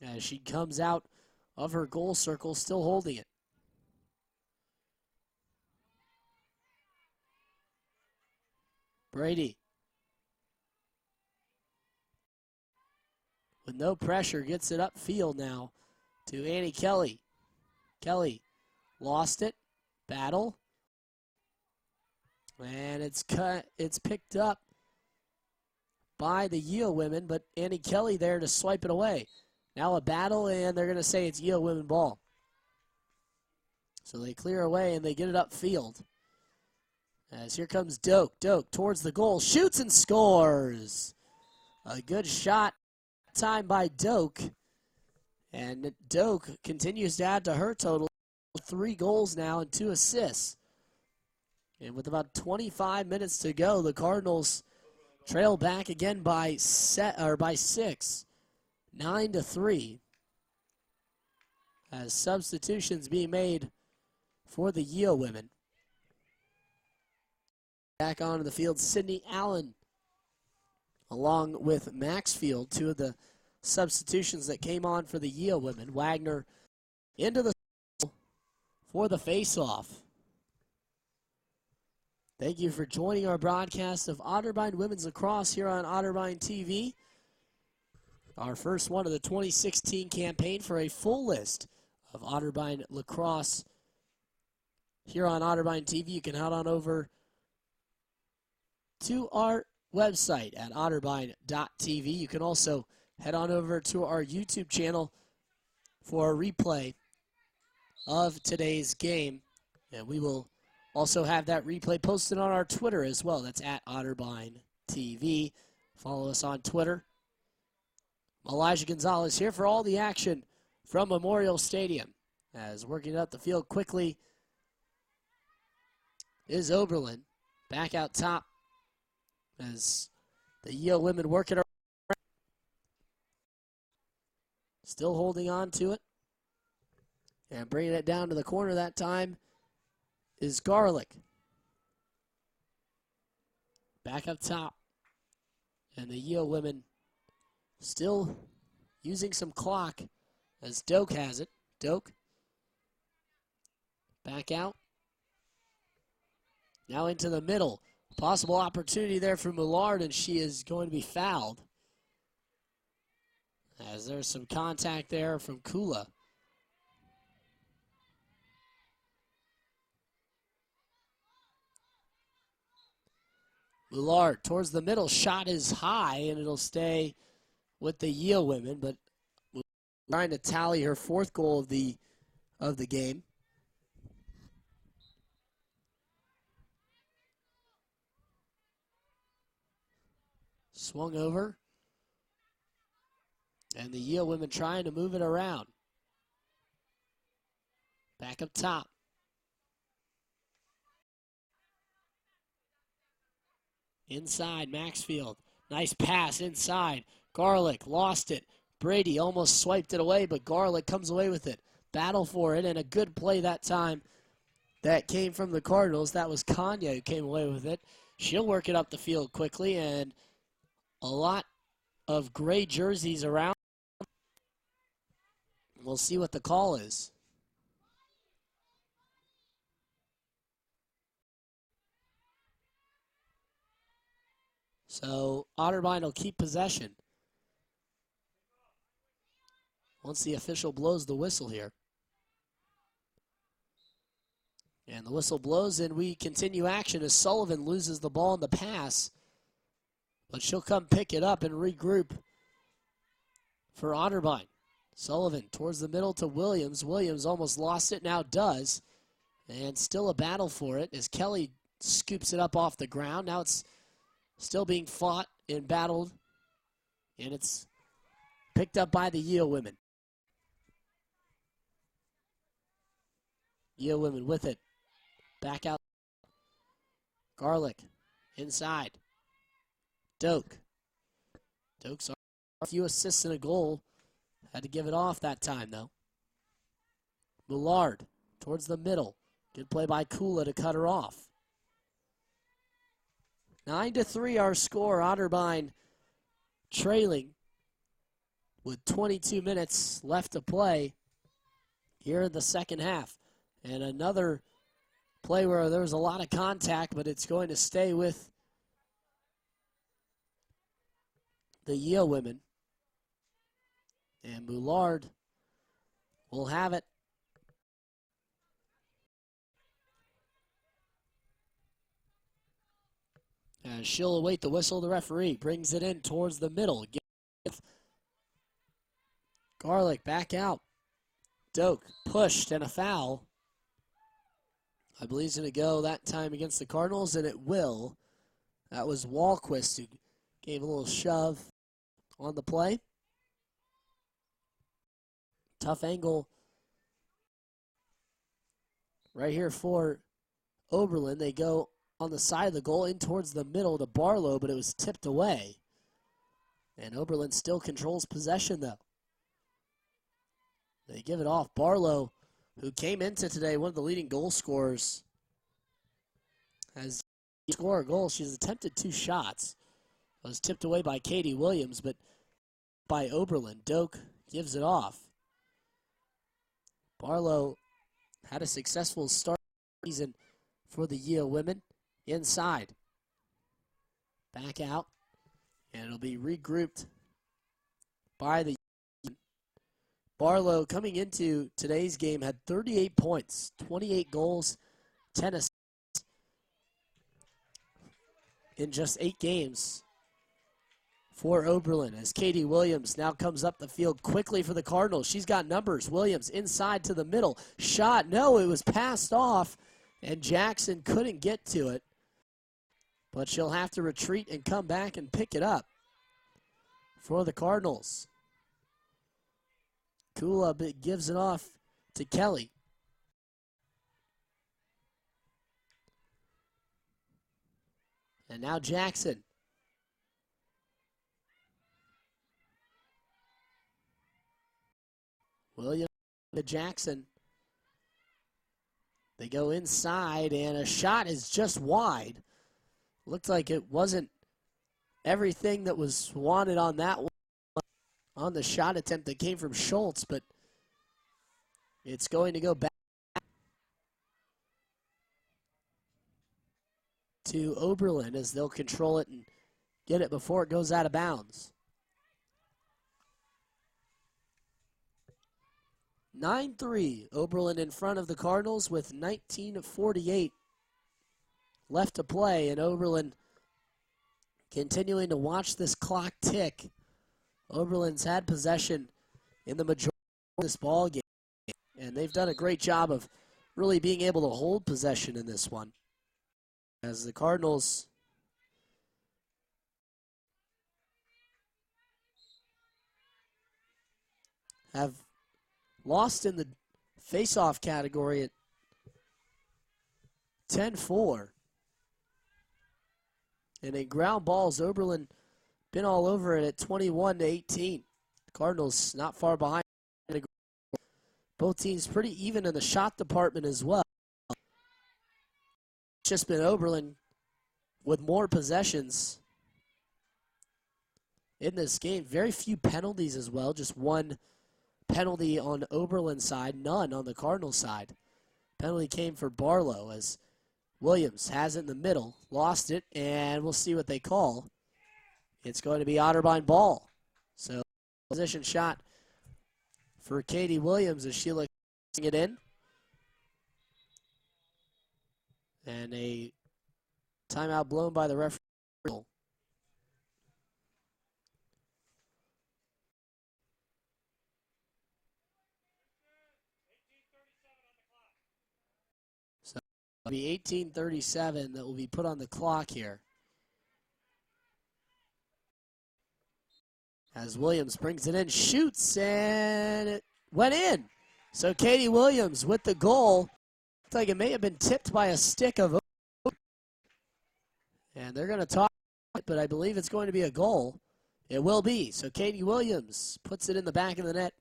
As she comes out of her goal circle, still holding it. Brady, with no pressure, gets it upfield now to Annie Kelly. Kelly lost it, battle, and it's picked up by the Yale women, but Annie Kelly there to swipe it away. Now a battle, and they're going to say it's Yale women ball. So they clear away, and they get it upfield. As here comes Doak. Doak towards the goal, shoots and scores. A good shot time by Doak. And Doak continues to add to her total. 3 goals now and 2 assists. And with about 25 minutes to go, the Cardinals trail back again by 6. 9-3, as substitutions being made for the Yale women. Back onto the field, Sydney Allen, along with Maxfield, 2 of the substitutions that came on for the Yale women. Wagner into the for the face-off. Thank you for joining our broadcast of Otterbein Women's Lacrosse here on Otterbein TV. Our first one of the 2016 campaign. For a full list of Otterbein Lacrosse here on Otterbein TV, you can head on over to our website at otterbein.tv. You can also head on over to our YouTube channel for a replay of today's game. And we will also have that replay posted on our Twitter as well. That's at Otterbein TV. Follow us on Twitter. Elijah Gonzalez here for all the action from Memorial Stadium. As working up the field quickly is Oberlin. Back out top as the Yale women work it around. Still holding on to it. And bringing it down to the corner that time is Garlic. Back up top. And the Yale women still using some clock as Doak has it. Doak back out. Now into the middle. Possible opportunity there for Millard, and she is going to be fouled. As there's some contact there from Kula. Millard towards the middle. Shot is high, and it'll stay with the Yale women, but trying to tally her fourth goal of the game. Swung over. And the Yale women trying to move it around. Back up top. Inside, Maxfield. Nice pass inside. Garlick lost it. Brady almost swiped it away, but Garlick comes away with it. Battle for it, and a good play that time that came from the Cardinals. That was Kanya who came away with it. She'll work it up the field quickly, and a lot of gray jerseys around. We'll see what the call is. So Otterbein will keep possession once the official blows the whistle here. And the whistle blows, and we continue action as Sullivan loses the ball in the pass. But she'll come pick it up and regroup for Otterbein. Sullivan towards the middle to Williams. Williams almost lost it, now does. And still a battle for it as Kelly scoops it up off the ground. Now it's still being fought and battled. And it's picked up by the Yale women. Yale women with it. Back out. Garlick inside. Doak. Doak's a few assists and a goal. Had to give it off that time, though. Millard towards the middle. Good play by Kula to cut her off. 9-3 our score. Otterbein trailing with 22 minutes left to play here in the second half. And another play where there was a lot of contact, but it's going to stay with the Yale women. And Millard will have it. And she'll await the whistle. The referee brings it in towards the middle. Garlick back out. Doak pushed and a foul. I believe it's going to go that time against the Cardinals, and it will. That was Wahlquist who gave a little shove on the play. Tough angle right here for Oberlin. They go on the side of the goal in towards the middle to Barlow, but it was tipped away. And Oberlin still controls possession, though. They give it off. Barlow, who came into today one of the leading goal scorers, has scored a goal. She's attempted 2 shots. It was tipped away by Katie Williams, but by Oberlin. Doak gives it off. Barlow had a successful start season for the Yale women. Inside. Back out. And it'll be regrouped by the Barlow coming into today's game had 38 points, 28 goals, 10 assists in just 8 games for Oberlin as Katie Williams now comes up the field quickly for the Cardinals. She's got numbers. Williams inside to the middle. Shot. No, it was passed off, and Jackson couldn't get to it. But she'll have to retreat and come back and pick it up for the Cardinals. Kula gives it off to Kelly. And now Jackson. Williams to Jackson. They go inside, and a shot is just wide. Looked like it wasn't everything that was wanted on that one, on the shot attempt that came from Schultz, but it's going to go back. to Oberlin as they'll control it and get it before it goes out of bounds. 9-3, Oberlin in front of the Cardinals with 19:48 left to play, and Oberlin continuing to watch this clock tick. Oberlin's had possession in the majority of this ball game, and they've done a great job of really being able to hold possession in this one. As the Cardinals have lost in the face-off category at 10-4. And in ground balls, Oberlin been all over it at 21-18. Cardinals not far behind. Both teams pretty even in the shot department as well. It's just been Oberlin with more possessions in this game. Very few penalties as well. Just one penalty on Oberlin's side, none on the Cardinals side. Penalty came for Barlow as Williams has it in the middle, lost it, and we'll see what they call. It's going to be Otterbein ball. So position shot for Katie Williams as she looks it in. And a timeout blown by the referee. So it'll be 18:37 that will be put on the clock here. As Williams brings it in, shoots, and it went in. So Katie Williams with the goal. Looks like it may have been tipped by a stick of. And they're going to talk, but I believe it's going to be a goal. It will be. So Katie Williams puts it in the back of the net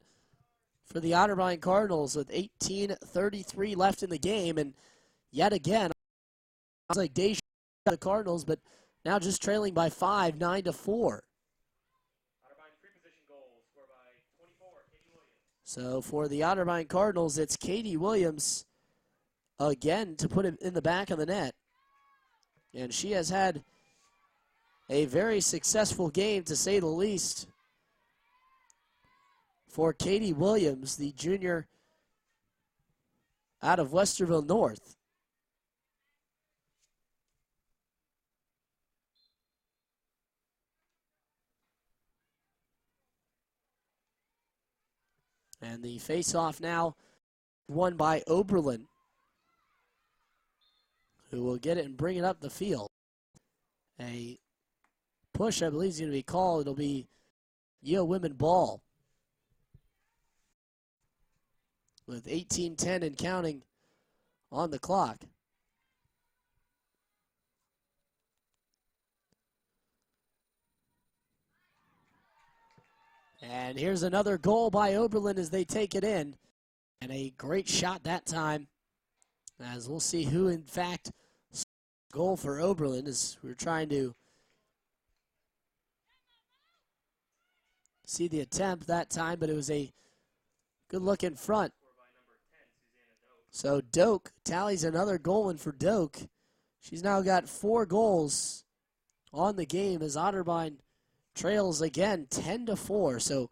for the Otterbein Cardinals with 18:33 left in the game. And yet again, it's like deja vu the Cardinals, but now just trailing by 5, 9-4. So for the Otterbein Cardinals, it's Katie Williams again to put it in the back of the net. And she has had a very successful game, to say the least, for Katie Williams, the junior out of Westerville North. And the face-off now won by Oberlin, who will get it and bring it up the field. A push, I believe, is going to be called. It'll be Yale women ball. With 18:10 and counting on the clock. And here's another goal by Oberlin as they take it in. And a great shot that time. As we'll see who, in fact, goal for Oberlin as we're trying to see the attempt that time, but it was a good look in front. So Doak tallies another goal in for Doak. She's now got 4 goals on the game as Otterbein trails again 10-4. So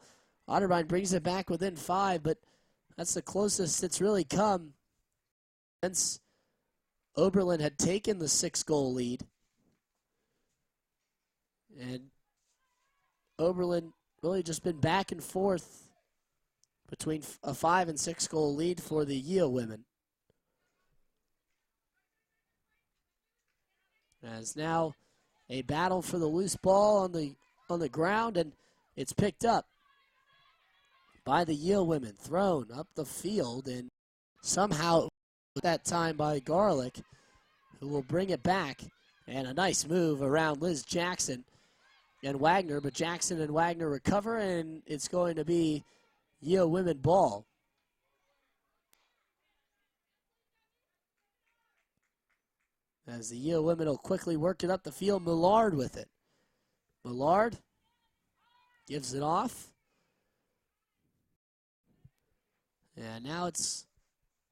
Otterbein brings it back within 5, but that's the closest it's really come since Oberlin had taken the 6-goal lead. And Oberlin really just been back and forth between a 5 and 6-goal lead for the Yale women. As now a battle for the loose ball on the ground, and it's picked up by the Yale women, thrown up the field, and somehow that time by Garlick, who will bring it back. And a nice move around Liz Jackson and Wagner, but Jackson and Wagner recover, and it's going to be Yale women ball. As the Yale women will quickly work it up the field, Millard with it. Millard gives it off. And now it's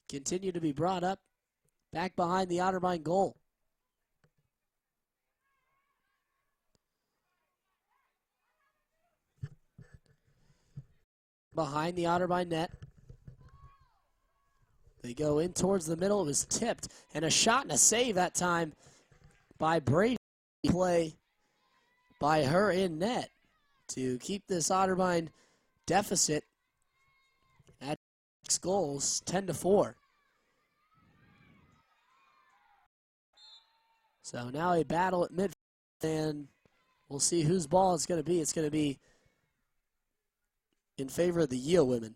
continued to be brought up back behind the Otterbein goal. behind the Otterbein net. They go in towards the middle. It was tipped. And a shot and a save that time by Brady. Play by her in net to keep this Otterbein deficit at 6 goals, 10-4. So now a battle at midfield, and we'll see whose ball it's going to be. It's going to be in favor of the Yale women.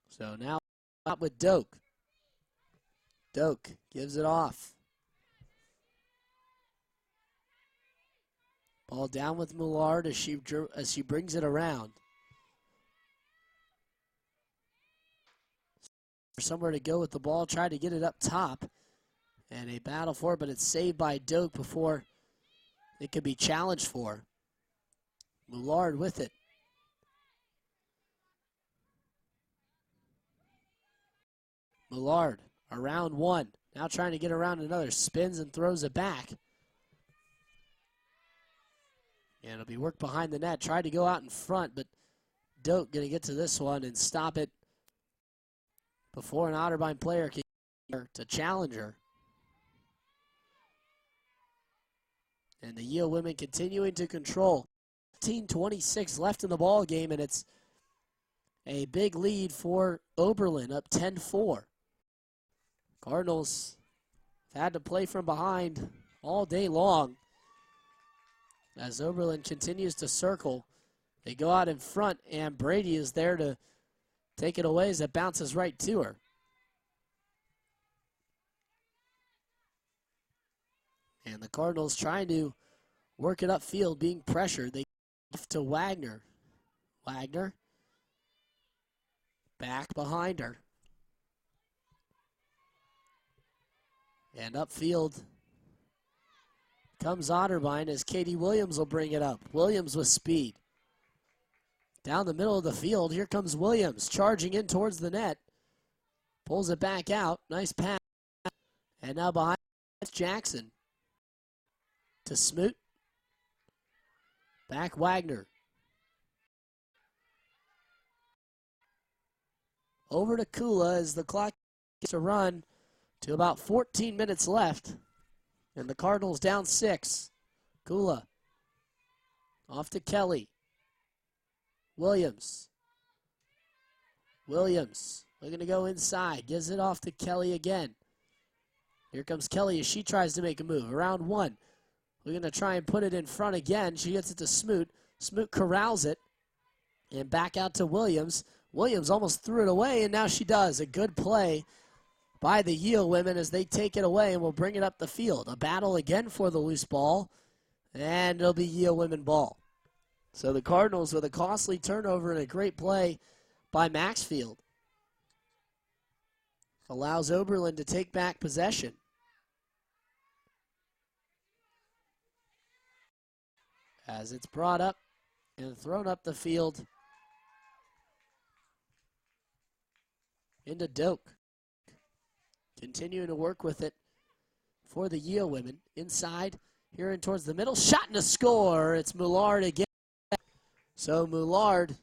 So now up with Doak. Doak gives it off. Ball down with Millard as she brings it around. Somewhere to go with the ball, try to get it up top. And a battle for it, but it's saved by Doak before it could be challenged for. Millard with it. Millard around one. Now trying to get around another. Spins and throws it back. And it'll be work behind the net. Tried to go out in front, but Doak going to get to this one and stop it before an Otterbein player can get to challenge her. And the Yale women continuing to control. 15:26 left in the ball game, and it's a big lead for Oberlin, up 10-4. Cardinals have had to play from behind all day long. As Oberlin continues to circle, they go out in front, and Brady is there to take it away as it bounces right to her. And the Cardinals trying to work it upfield, being pressured. They give to Wagner. Wagner back behind her. And upfield comes Otterbein as Katie Williams will bring it up. Williams with speed. Down the middle of the field, here comes Williams, charging in towards the net. Pulls it back out, nice pass. And now behind Jackson. To Smoot. Back Wagner. Over to Kula as the clock gets a run to about 14 minutes left. And the Cardinals down 6. Kula. Off to Kelly. Williams. Williams looking to go inside. Gives it off to Kelly again. Here comes Kelly as she tries to make a move. Around 1. We're going to try and put it in front again. She gets it to Smoot. Smoot corrals it. And back out to Williams. Williams almost threw it away, and now she does. A good play by the Yale women as they take it away and will bring it up the field. A battle again for the loose ball, and it'll be Yale women ball. So the Cardinals with a costly turnover and a great play by Maxfield allows Oberlin to take back possession. As it's brought up and thrown up the field into Doak. Continuing to work with it for the Yale women. Inside, here in towards the middle. Shot and a score. It's Moulard again. So Moulard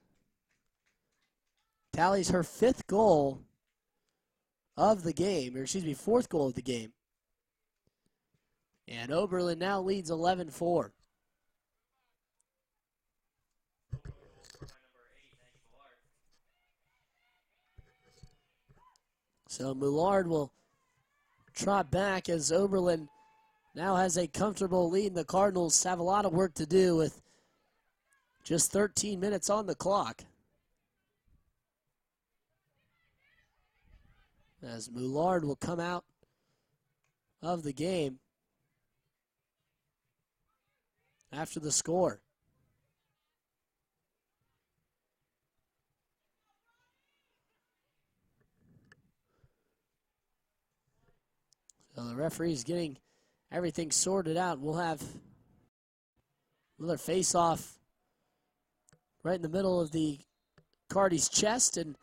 tallies her 5th goal of the game, or excuse me, 4th goal of the game. And Oberlin now leads 11-4. So Moulard will trot back as Oberlin now has a comfortable lead. The Cardinals have a lot of work to do with just 13 minutes on the clock. As Moulard will come out of the game after the score. So the referee's getting everything sorted out. We'll have another face-off right in the middle of the Cardi's chest, and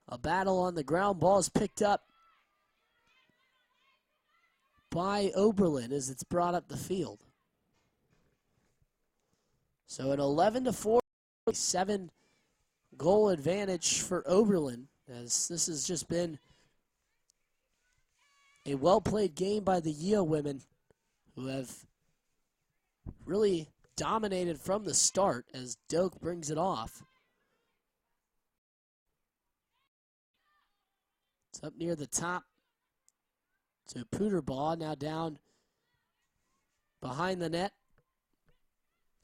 A battle on the ground. Ball is picked up by Oberlin as it's brought up the field. So an 11-4, 7-goal advantage for Oberlin, as this has just been a well-played game by the Yale women, who have really dominated from the start as Doak brings it off. It's up near the top to Puderbaugh, now down behind the net.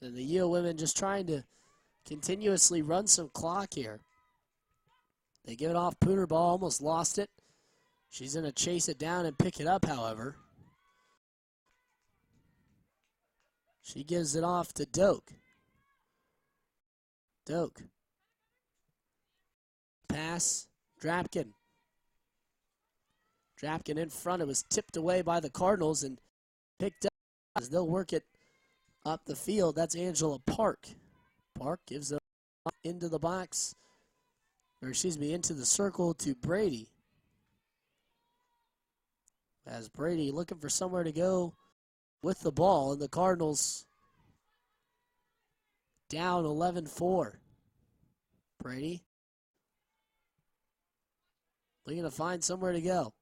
And the Yale women just trying to continuously run some clock here. They give it off. Puderbaugh almost lost it. She's going to chase it down and pick it up, however. She gives it off to Doak. Doak. Pass. Drapkin. Drapkin in front. It was tipped away by the Cardinals and picked up as they'll work it up the field. That's Angela Park. Park gives it into the box, or excuse me, into the circle to Brady. As Brady looking for somewhere to go with the ball, and the Cardinals down 11-4. Brady looking to find somewhere to go.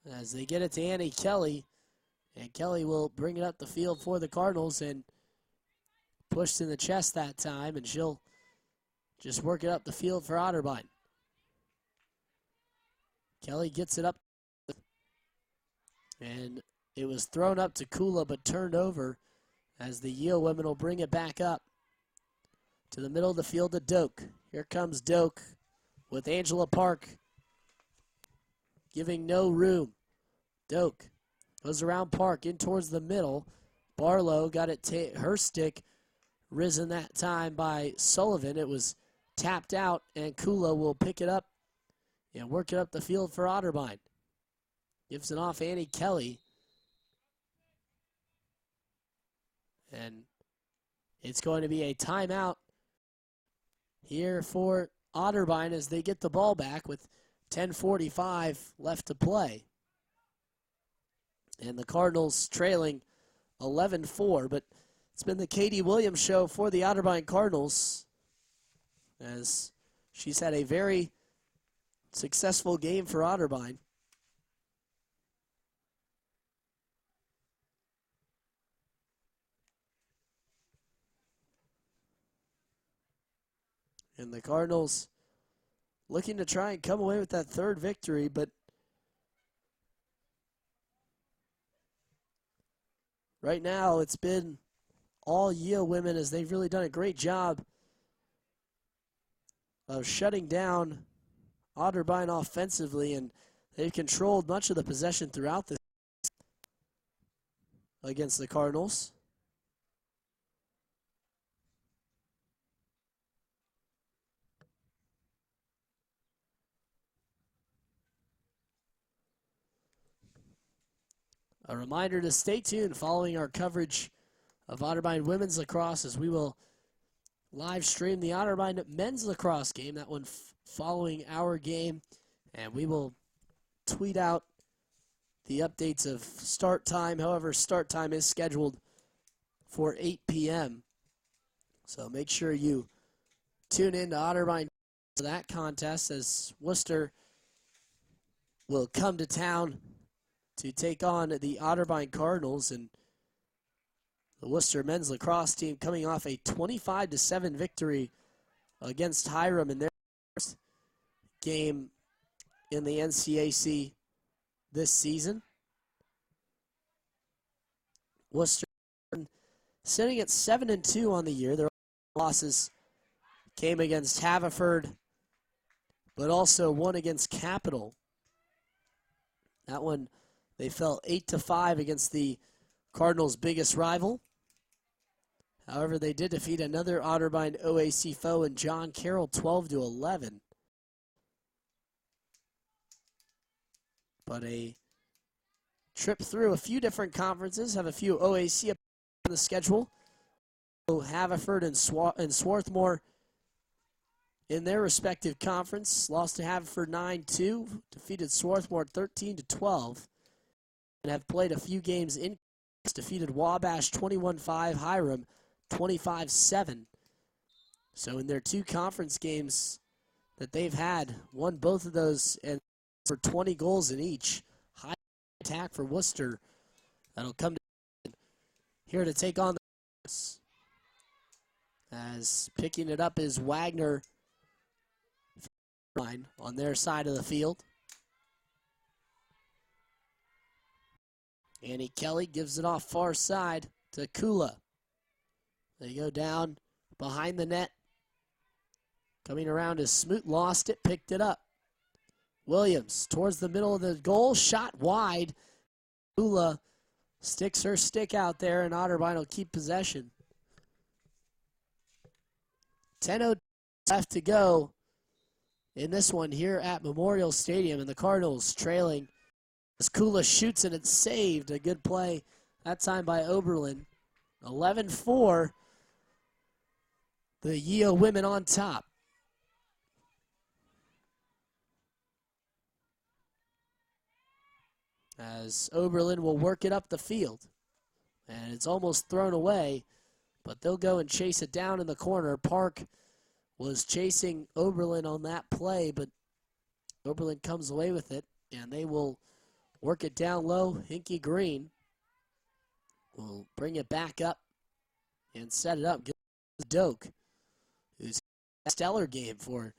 As they get it to Annie Kelly, and Kelly will bring it up the field for the Cardinals and pushed in the chest that time, and she'll just work it up the field for Otterbein. Kelly gets it up, and it was thrown up to Kula but turned over as the Yale women will bring it back up to the middle of the field to Doak. Here comes Doak with Angela Park giving no room. Doak goes around Park in towards the middle. Barlow got it, her stick risen that time by Sullivan. It was tapped out, and Kula will pick it up and work it up the field for Otterbein. Gives it off Annie Kelly. And it's going to be a timeout here for Otterbein as they get the ball back with 10:45 left to play. And the Cardinals trailing 11-4, but it's been the Katie Williams show for the Otterbein Cardinals, as she's had a very successful game for Otterbein. And the Cardinals looking to try and come away with that third victory, but right now it's been all Yale women, as they've really done a great job of shutting down Otterbein offensively, and they've controlled much of the possession throughout this against the Cardinals. A reminder to stay tuned following our coverage of Otterbein women's lacrosse, as we will live stream the Otterbein men's lacrosse game, that one following our game, and we will tweet out the updates of start time. However, start time is scheduled for 8 p.m. So make sure you tune in to Otterbein for that contest, as Worcester will come to town to take on the Otterbein Cardinals, and the Worcester men's lacrosse team coming off a 25-7 victory against Hiram in their first game in the NCAC this season. Worcester sitting at 7-2 on the year. Their losses came against Haverford, but also one against Capital. That one, they fell 8-5 against the Cardinals' biggest rival. However, they did defeat another Otterbein OAC foe in John Carroll 12-11. But a trip through a few different conferences, have a few OAC on the schedule. Haverford and Swarthmore in their respective conference. Lost to Haverford 9-2, defeated Swarthmore 13-12, and have played a few games in. Defeated Wabash 21-5, Hiram 25-7. So in their 2 conference games that they've had, won both of those and for 20 goals in each. High attack for Worcester. That'll come here to take on the as picking it up is Wagner on their side of the field. Annie Kelly gives it off far side to Kula. They go down behind the net. Coming around as Smoot lost it, picked it up. Williams towards the middle of the goal, shot wide. Kula sticks her stick out there, and Otterbein will keep possession. 10:02 left to go in this one here at Memorial Stadium, and the Cardinals trailing as Kula shoots and it's saved. A good play that time by Oberlin. 11-4. The Yeo women on top. As Oberlin will work it up the field. And it's almost thrown away, but they'll go and chase it down in the corner. Park was chasing Oberlin on that play, but Oberlin comes away with it, and they will work it down low. Hinky Green will bring it back up and set it up. Doak, who's a stellar game for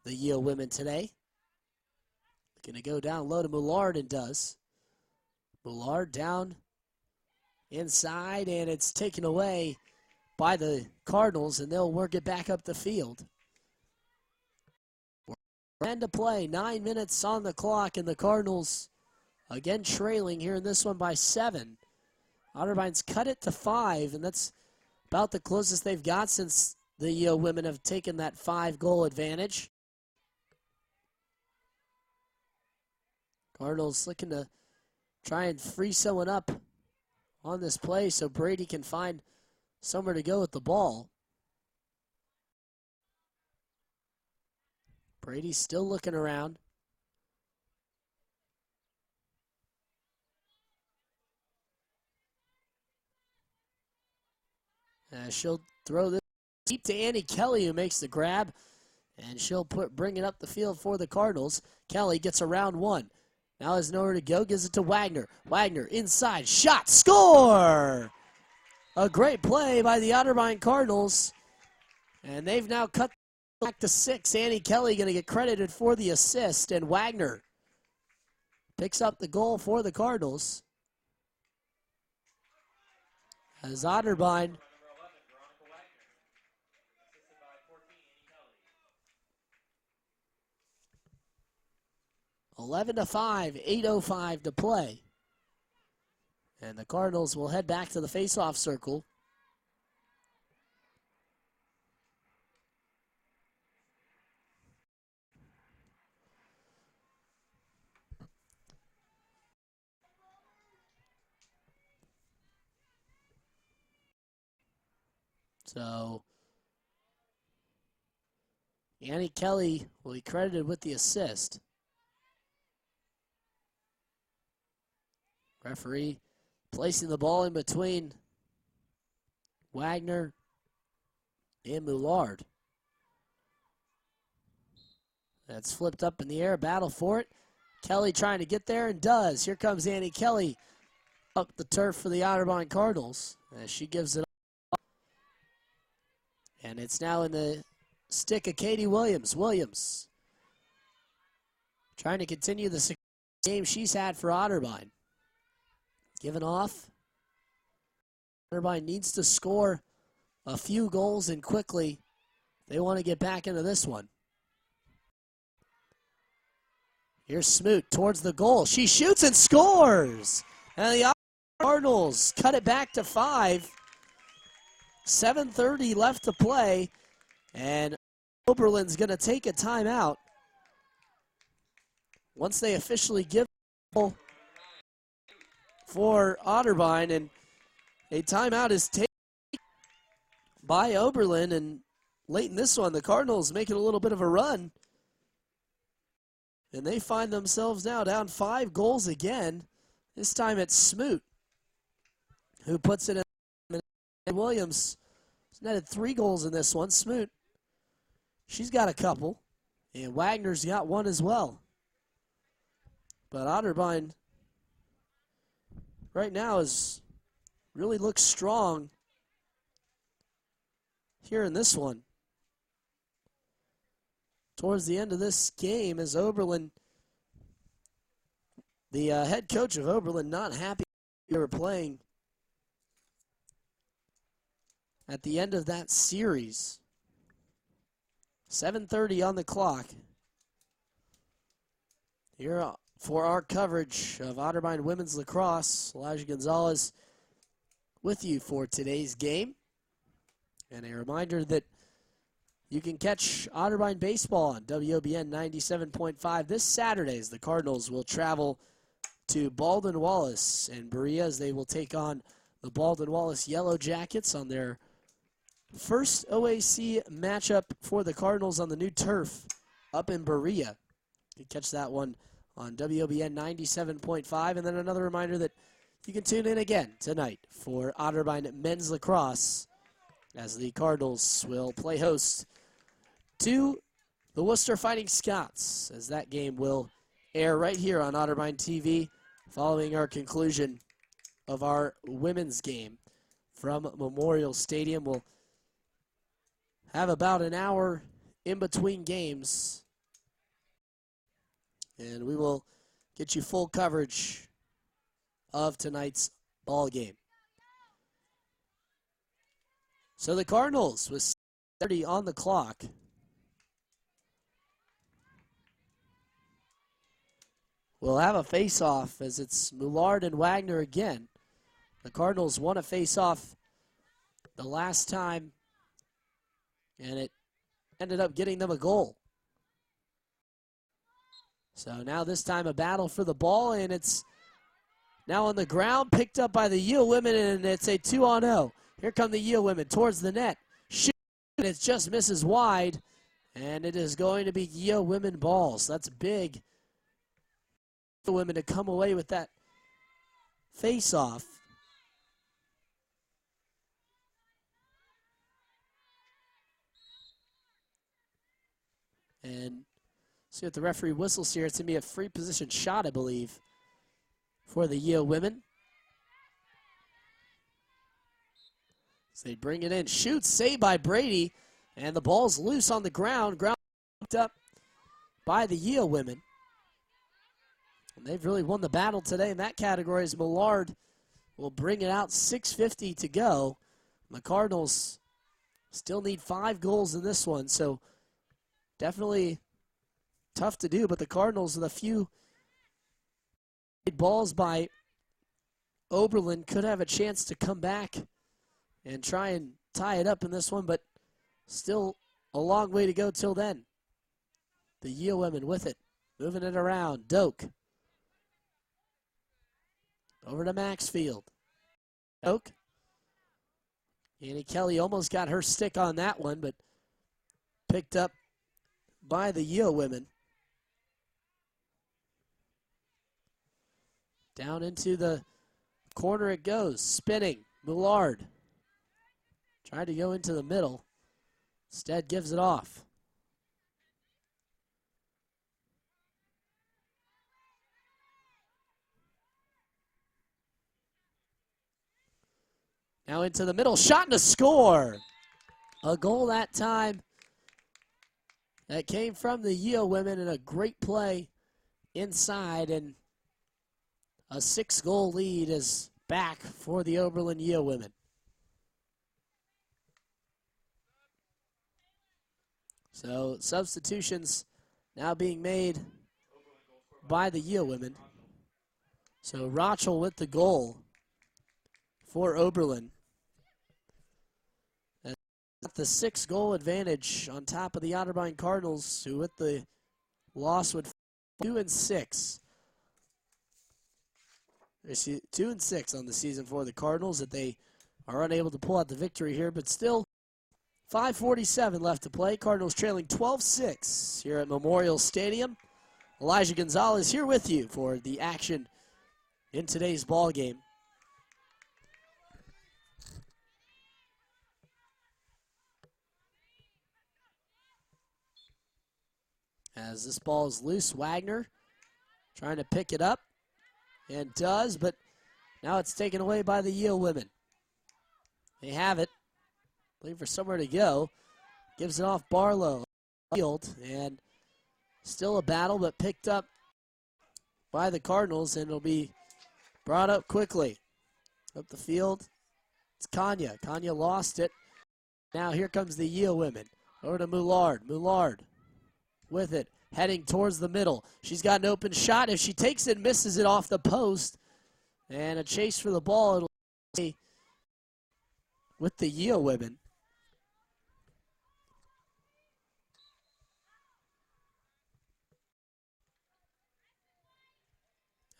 the Yale women today. Going to go down low to Mullard and does. Mullard down inside, and it's taken away by the Cardinals, and they'll work it back up the field. End to play, 9 minutes on the clock, and the Cardinals again trailing here in this one by 7. Otterbein's cut it to 5, and that's about the closest they've got since the women have taken that 5-goal advantage. Cardinals looking to try and free someone up on this play so Brady can find somewhere to go with the ball. Brady's still looking around. She'll throw this deep to Annie Kelly, who makes the grab, and she'll bring it up the field for the Cardinals. Kelly gets around one. Now has nowhere to go, gives it to Wagner. Wagner inside, shot, score! A great play by the Otterbein Cardinals, and they've now cut back to 6. Annie Kelly going to get credited for the assist, and Wagner picks up the goal for the Cardinals. As Otterbein 11-5, 8:05 to play. And the Cardinals will head back to the face-off circle. So Annie Kelly will be credited with the assist. Referee placing the ball in between Wagner and Mullard. That's flipped up in the air, battle for it. Kelly trying to get there and does. Here comes Annie Kelly up the turf for the Otterbein Cardinals as she gives it up. And it's now in the stick of Katie Williams. Williams trying to continue the game she's had for Otterbein. Given off. Otterbein needs to score a few goals and quickly. They want to get back into this one. Here's Smoot towards the goal. She shoots and scores. And the Cardinals cut it back to 5. 7:30 left to play. And Oberlin's going to take a timeout. Once they officially give the goal for Otterbein, and a timeout is taken by Oberlin, and late in this one, the Cardinals making a little bit of a run. And they find themselves now down 5 goals again. This time it's Smoot who puts it in. Williams has netted 3 goals in this one. Smoot, she's got a couple. And Wagner's got one as well. But Otterbein right now really looks strong here in this one. Towards the end of this game, as Oberlin, the head coach of Oberlin, not happy they were playing at the end of that series. 7:30 on the clock. Here for our coverage of Otterbein Women's Lacrosse, Elijah Gonzalez with you for today's game. And a reminder that you can catch Otterbein baseball on WOBN 97.5 this Saturday as the Cardinals will travel to Baldwin Wallace and Berea as they will take on the Baldwin Wallace Yellow Jackets on their first OAC matchup for the Cardinals on the new turf up in Berea. You can catch that one on WOBN 97.5. And then another reminder that you can tune in again tonight for Otterbein Men's Lacrosse as the Cardinals will play host to the Worcester Fighting Scots, as that game will air right here on Otterbein TV following our conclusion of our women's game from Memorial Stadium. We'll have about an hour in between games, and we will get you full coverage of tonight's ball game. So the Cardinals with 30 on the clock will have a face-off as it's Moulard and Wagner again. The Cardinals won a face-off the last time, and it ended up getting them a goal. So now this time a battle for the ball, and it's now on the ground, picked up by the Yale women, and it's a 2-on-0. Here come the Yale women towards the net. Shoot, and it just misses wide, and it is going to be Yale women balls. That's big. The women to come away with that face-off. And see what the referee whistles here. It's going to be a free position shot, I believe, for the Yale women. So they bring it in. Shoots, saved by Brady. And the ball's loose on the ground. Ground picked up by the Yale women. And they've really won the battle today in that category as Millard will bring it out. 6:50 to go. The Cardinals still need 5 goals in this one, so definitely tough to do, but the Cardinals with a few balls by Oberlin could have a chance to come back and try and tie it up in this one, but still a long way to go till then. The Yale women with it, moving it around. Doak. Over to Maxfield. Doak. Annie Kelly almost got her stick on that one, but picked up by the Yale women. Down into the corner it goes. Spinning. Moulard. Tried to go into the middle. Instead gives it off. Now into the middle. Shot and a score. A goal that time. That came from the Yale women, and a great play inside, and a 6-goal lead is back for the Oberlin Yale women. So substitutions now being made by the Yale women. So Rochel with the goal for Oberlin. The 6-goal advantage on top of the Otterbein Cardinals, who with the loss would 2-6. There's 2-6 on the season for the Cardinals, that they are unable to pull out the victory here, but still 5:47 left to play. Cardinals trailing 12-6 here at Memorial Stadium. Elijah Gonzalez here with you for the action in today's ball game. As this ball is loose, Wagner trying to pick it up and does, but now it's taken away by the Yale women. They have it, looking for somewhere to go. Gives it off Barlow field, and still a battle, but picked up by the Cardinals, and it'll be brought up quickly. Up the field, it's Kanya. Kanya lost it. Now here comes the Yale women. Over to Moulard. Moulard with it, heading towards the middle. She's got an open shot. If she takes it, misses it off the post. And a chase for the ball. It'll be with the Yale women.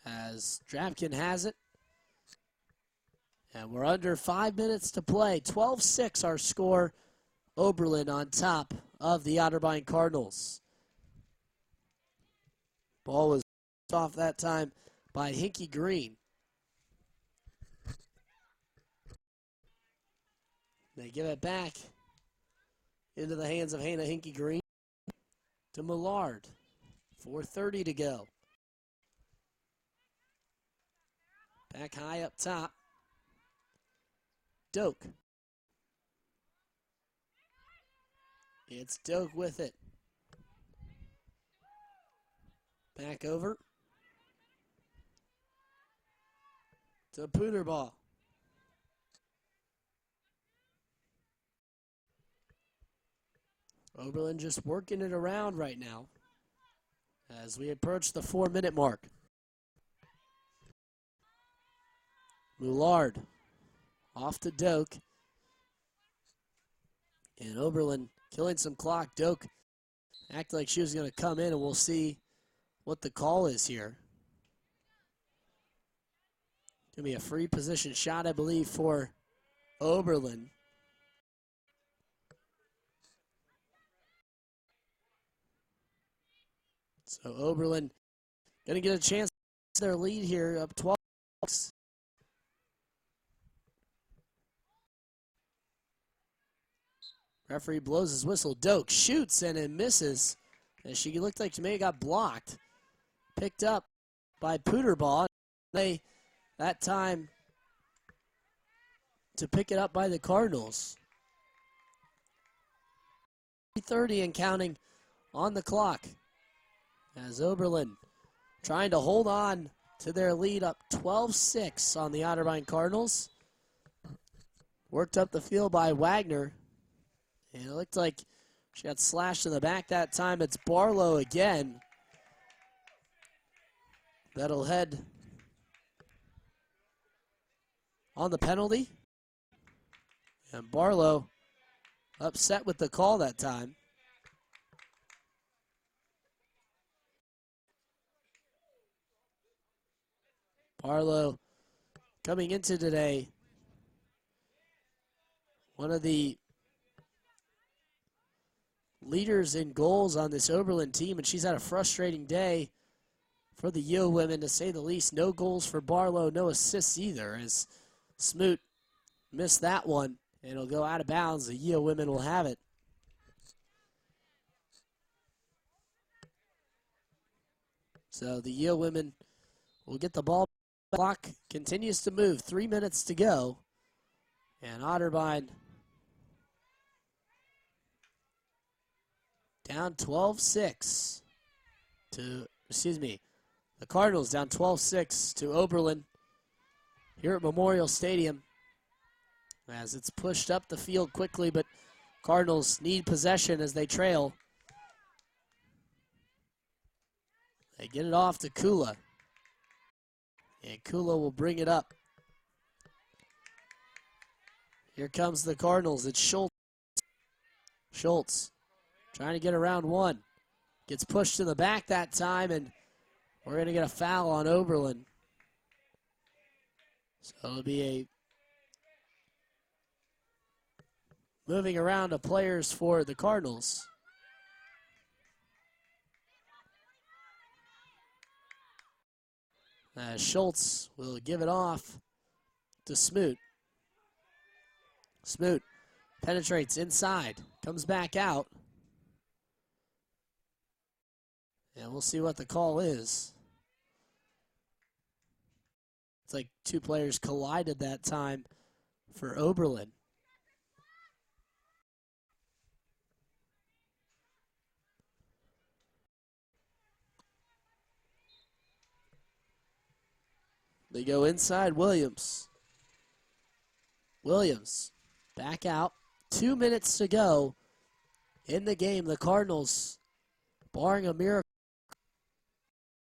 As Drapkin has it. And we're under 5 minutes to play. 12-6 our score. Oberlin on top of the Otterbein Cardinals. Ball was off that time by Hinky Green. They give it back into the hands of Hannah Hinky Green to Millard. 4:30 to go. Back high up top. Doak. It's Doak with it. Back over to Pooterball. Oberlin just working it around right now as we approach the 4-minute mark. Moulard off to Doak. And Oberlin killing some clock. Doak acted like she was going to come in, and we'll see what the call is here. Going to be a free position shot, I believe, for Oberlin. So Oberlin going to get a chance to their lead here, up 12. Referee blows his whistle. Doak shoots and it misses. And she looked like she may have got blocked. Picked up by Pooterball. They, that time, to pick it up by the Cardinals. 3:30 and counting on the clock. As Oberlin trying to hold on to their lead, up 12-6 on the Otterbein Cardinals. Worked up the field by Wagner. And it looked like she got slashed in the back that time. It's Barlow again. That'll head on the penalty. And Barlow upset with the call that time. Barlow coming into today, one of the leaders in goals on this Oberlin team, and she's had a frustrating day for the Yale women, to say the least. No goals for Barlow, no assists either, as Smoot missed that one, and it'll go out of bounds. The Yale women will have it. So the Yale women will get the ball. Clock continues to move. 3 minutes to go. And Otterbein down 12-6 to, the Cardinals down 12-6 to Oberlin here at Memorial Stadium. As it's pushed up the field quickly, but Cardinals need possession as they trail. They get it off to Kula. And Kula will bring it up. Here comes the Cardinals. It's Schultz. Schultz trying to get around one. Gets pushed to the back that time, and we're going to get a foul on Oberlin. So it'll be a moving around to players for the Cardinals. Schultz will give it off to Smoot. Smoot penetrates inside, comes back out. And we'll see what the call is. It's like two players collided that time for Oberlin. They go inside Williams. Williams back out. 2 minutes to go in the game. The Cardinals, barring a miracle,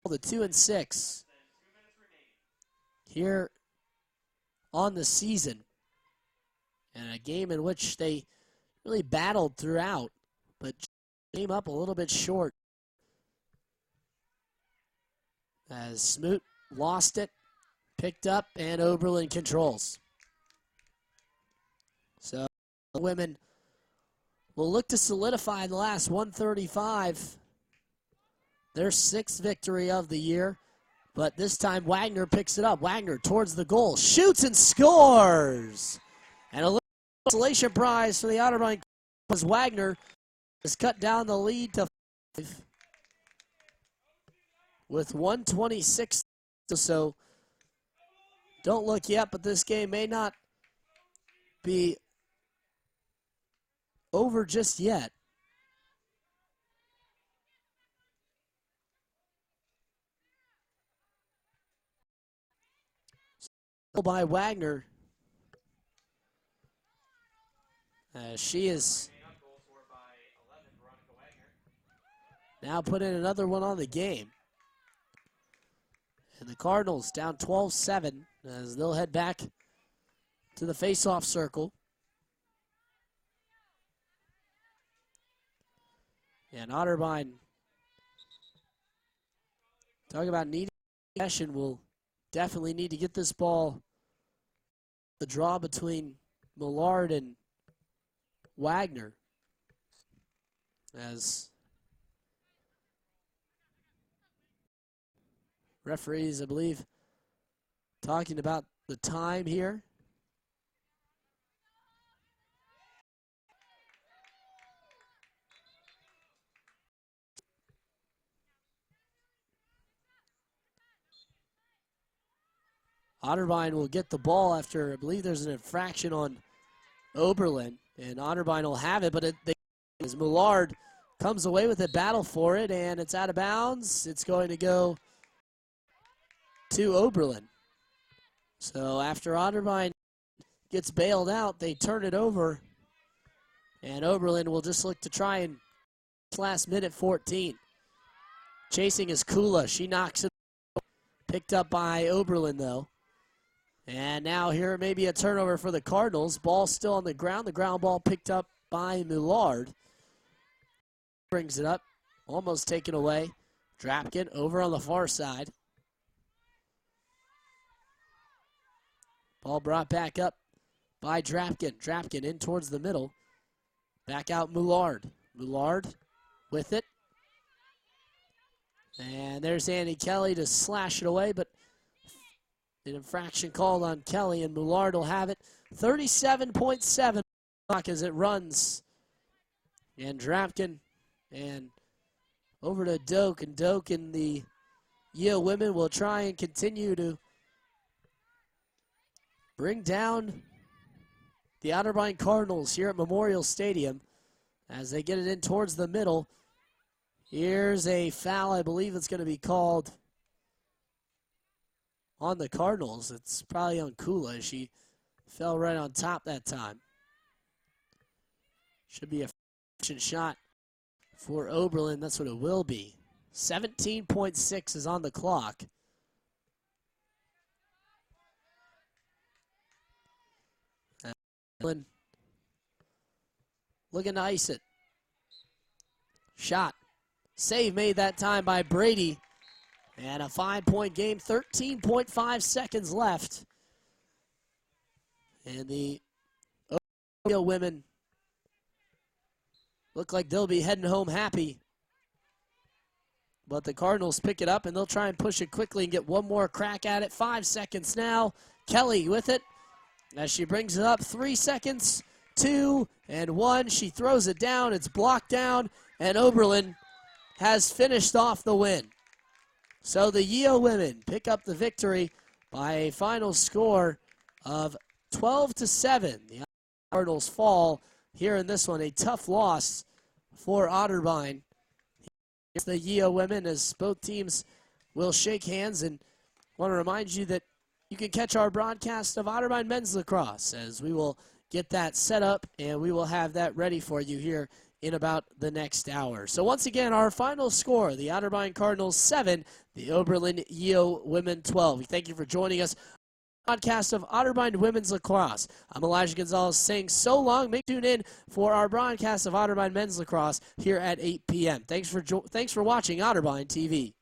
the 2-6 here on the season. And a game in which they really battled throughout, but came up a little bit short. As Smoot lost it, picked up, and Oberlin controls. So the women will look to solidify the last 135. Their 6th victory of the year. But this time Wagner picks it up. Wagner towards the goal. Shoots and scores! And a little consolation prize for the Otterbein as Wagner has cut down the lead to 5 with 1:26. So don't look yet, but this game may not be over just yet. By Wagner. She is now put in another one on the game. And the Cardinals down 12-7 as they'll head back to the face-off circle. And Otterbein, talk about needing possession, will definitely need to get this ball. The draw between Millard and Wagner, as referees, I believe, talking about the time here. Otterbein will get the ball after, I believe there's an infraction on Oberlin, and Otterbein will have it, but as Millard comes away with it, battle for it, and it's out of bounds. It's going to go to Oberlin. So after Otterbein gets bailed out, they turn it over, and Oberlin will just look to try and last minute 14. Chasing is Kula. She knocks it, picked up by Oberlin though. And now here may be a turnover for the Cardinals. Ball still on the ground. The ground ball picked up by Millard. Brings it up. Almost taken away. Drapkin over on the far side. Ball brought back up by Drapkin. Drapkin in towards the middle. Back out Millard. Millard with it. And there's Andy Kelly to slash it away, but an infraction called on Kelly, and Millard will have it. 37.7 as it runs. And Drapkin and over to Doak, and Doak and the Yale women will try and continue to bring down the Otterbein Cardinals here at Memorial Stadium as they get it in towards the middle. Here's a foul, I believe it's going to be called on the Cardinals. It's probably on Kula. She fell right on top that time. Should be a shot for Oberlin. That's what it will be. 17.6 is on the clock. Oberlin looking to ice it. Shot. Save made that time by Brady. And a 5-point game, 13.5 seconds left. And the Oberlin women look like they'll be heading home happy. But the Cardinals pick it up, and they'll try and push it quickly and get one more crack at it. 5 seconds now. Kelly with it as she brings it up. 3 seconds, 2 and 1. She throws it down. It's blocked down, and Oberlin has finished off the win. So the Yeo women pick up the victory by a final score of 12-7. The Cardinals fall here in this one. A tough loss for Otterbein. Here's the Yeo women as both teams will shake hands, and want to remind you that you can catch our broadcast of Otterbein men's lacrosse as we will get that set up and we will have that ready for you here in about the next hour. So once again, our final score, the Otterbein Cardinals 7, the Oberlin Yeo women 12. We thank you for joining us. Podcast of Otterbein Women's Lacrosse. I'm Elijah Gonzalez saying so long. Make tune in for our broadcast of Otterbein Men's Lacrosse here at 8 p.m. Thanks for watching Otterbein TV.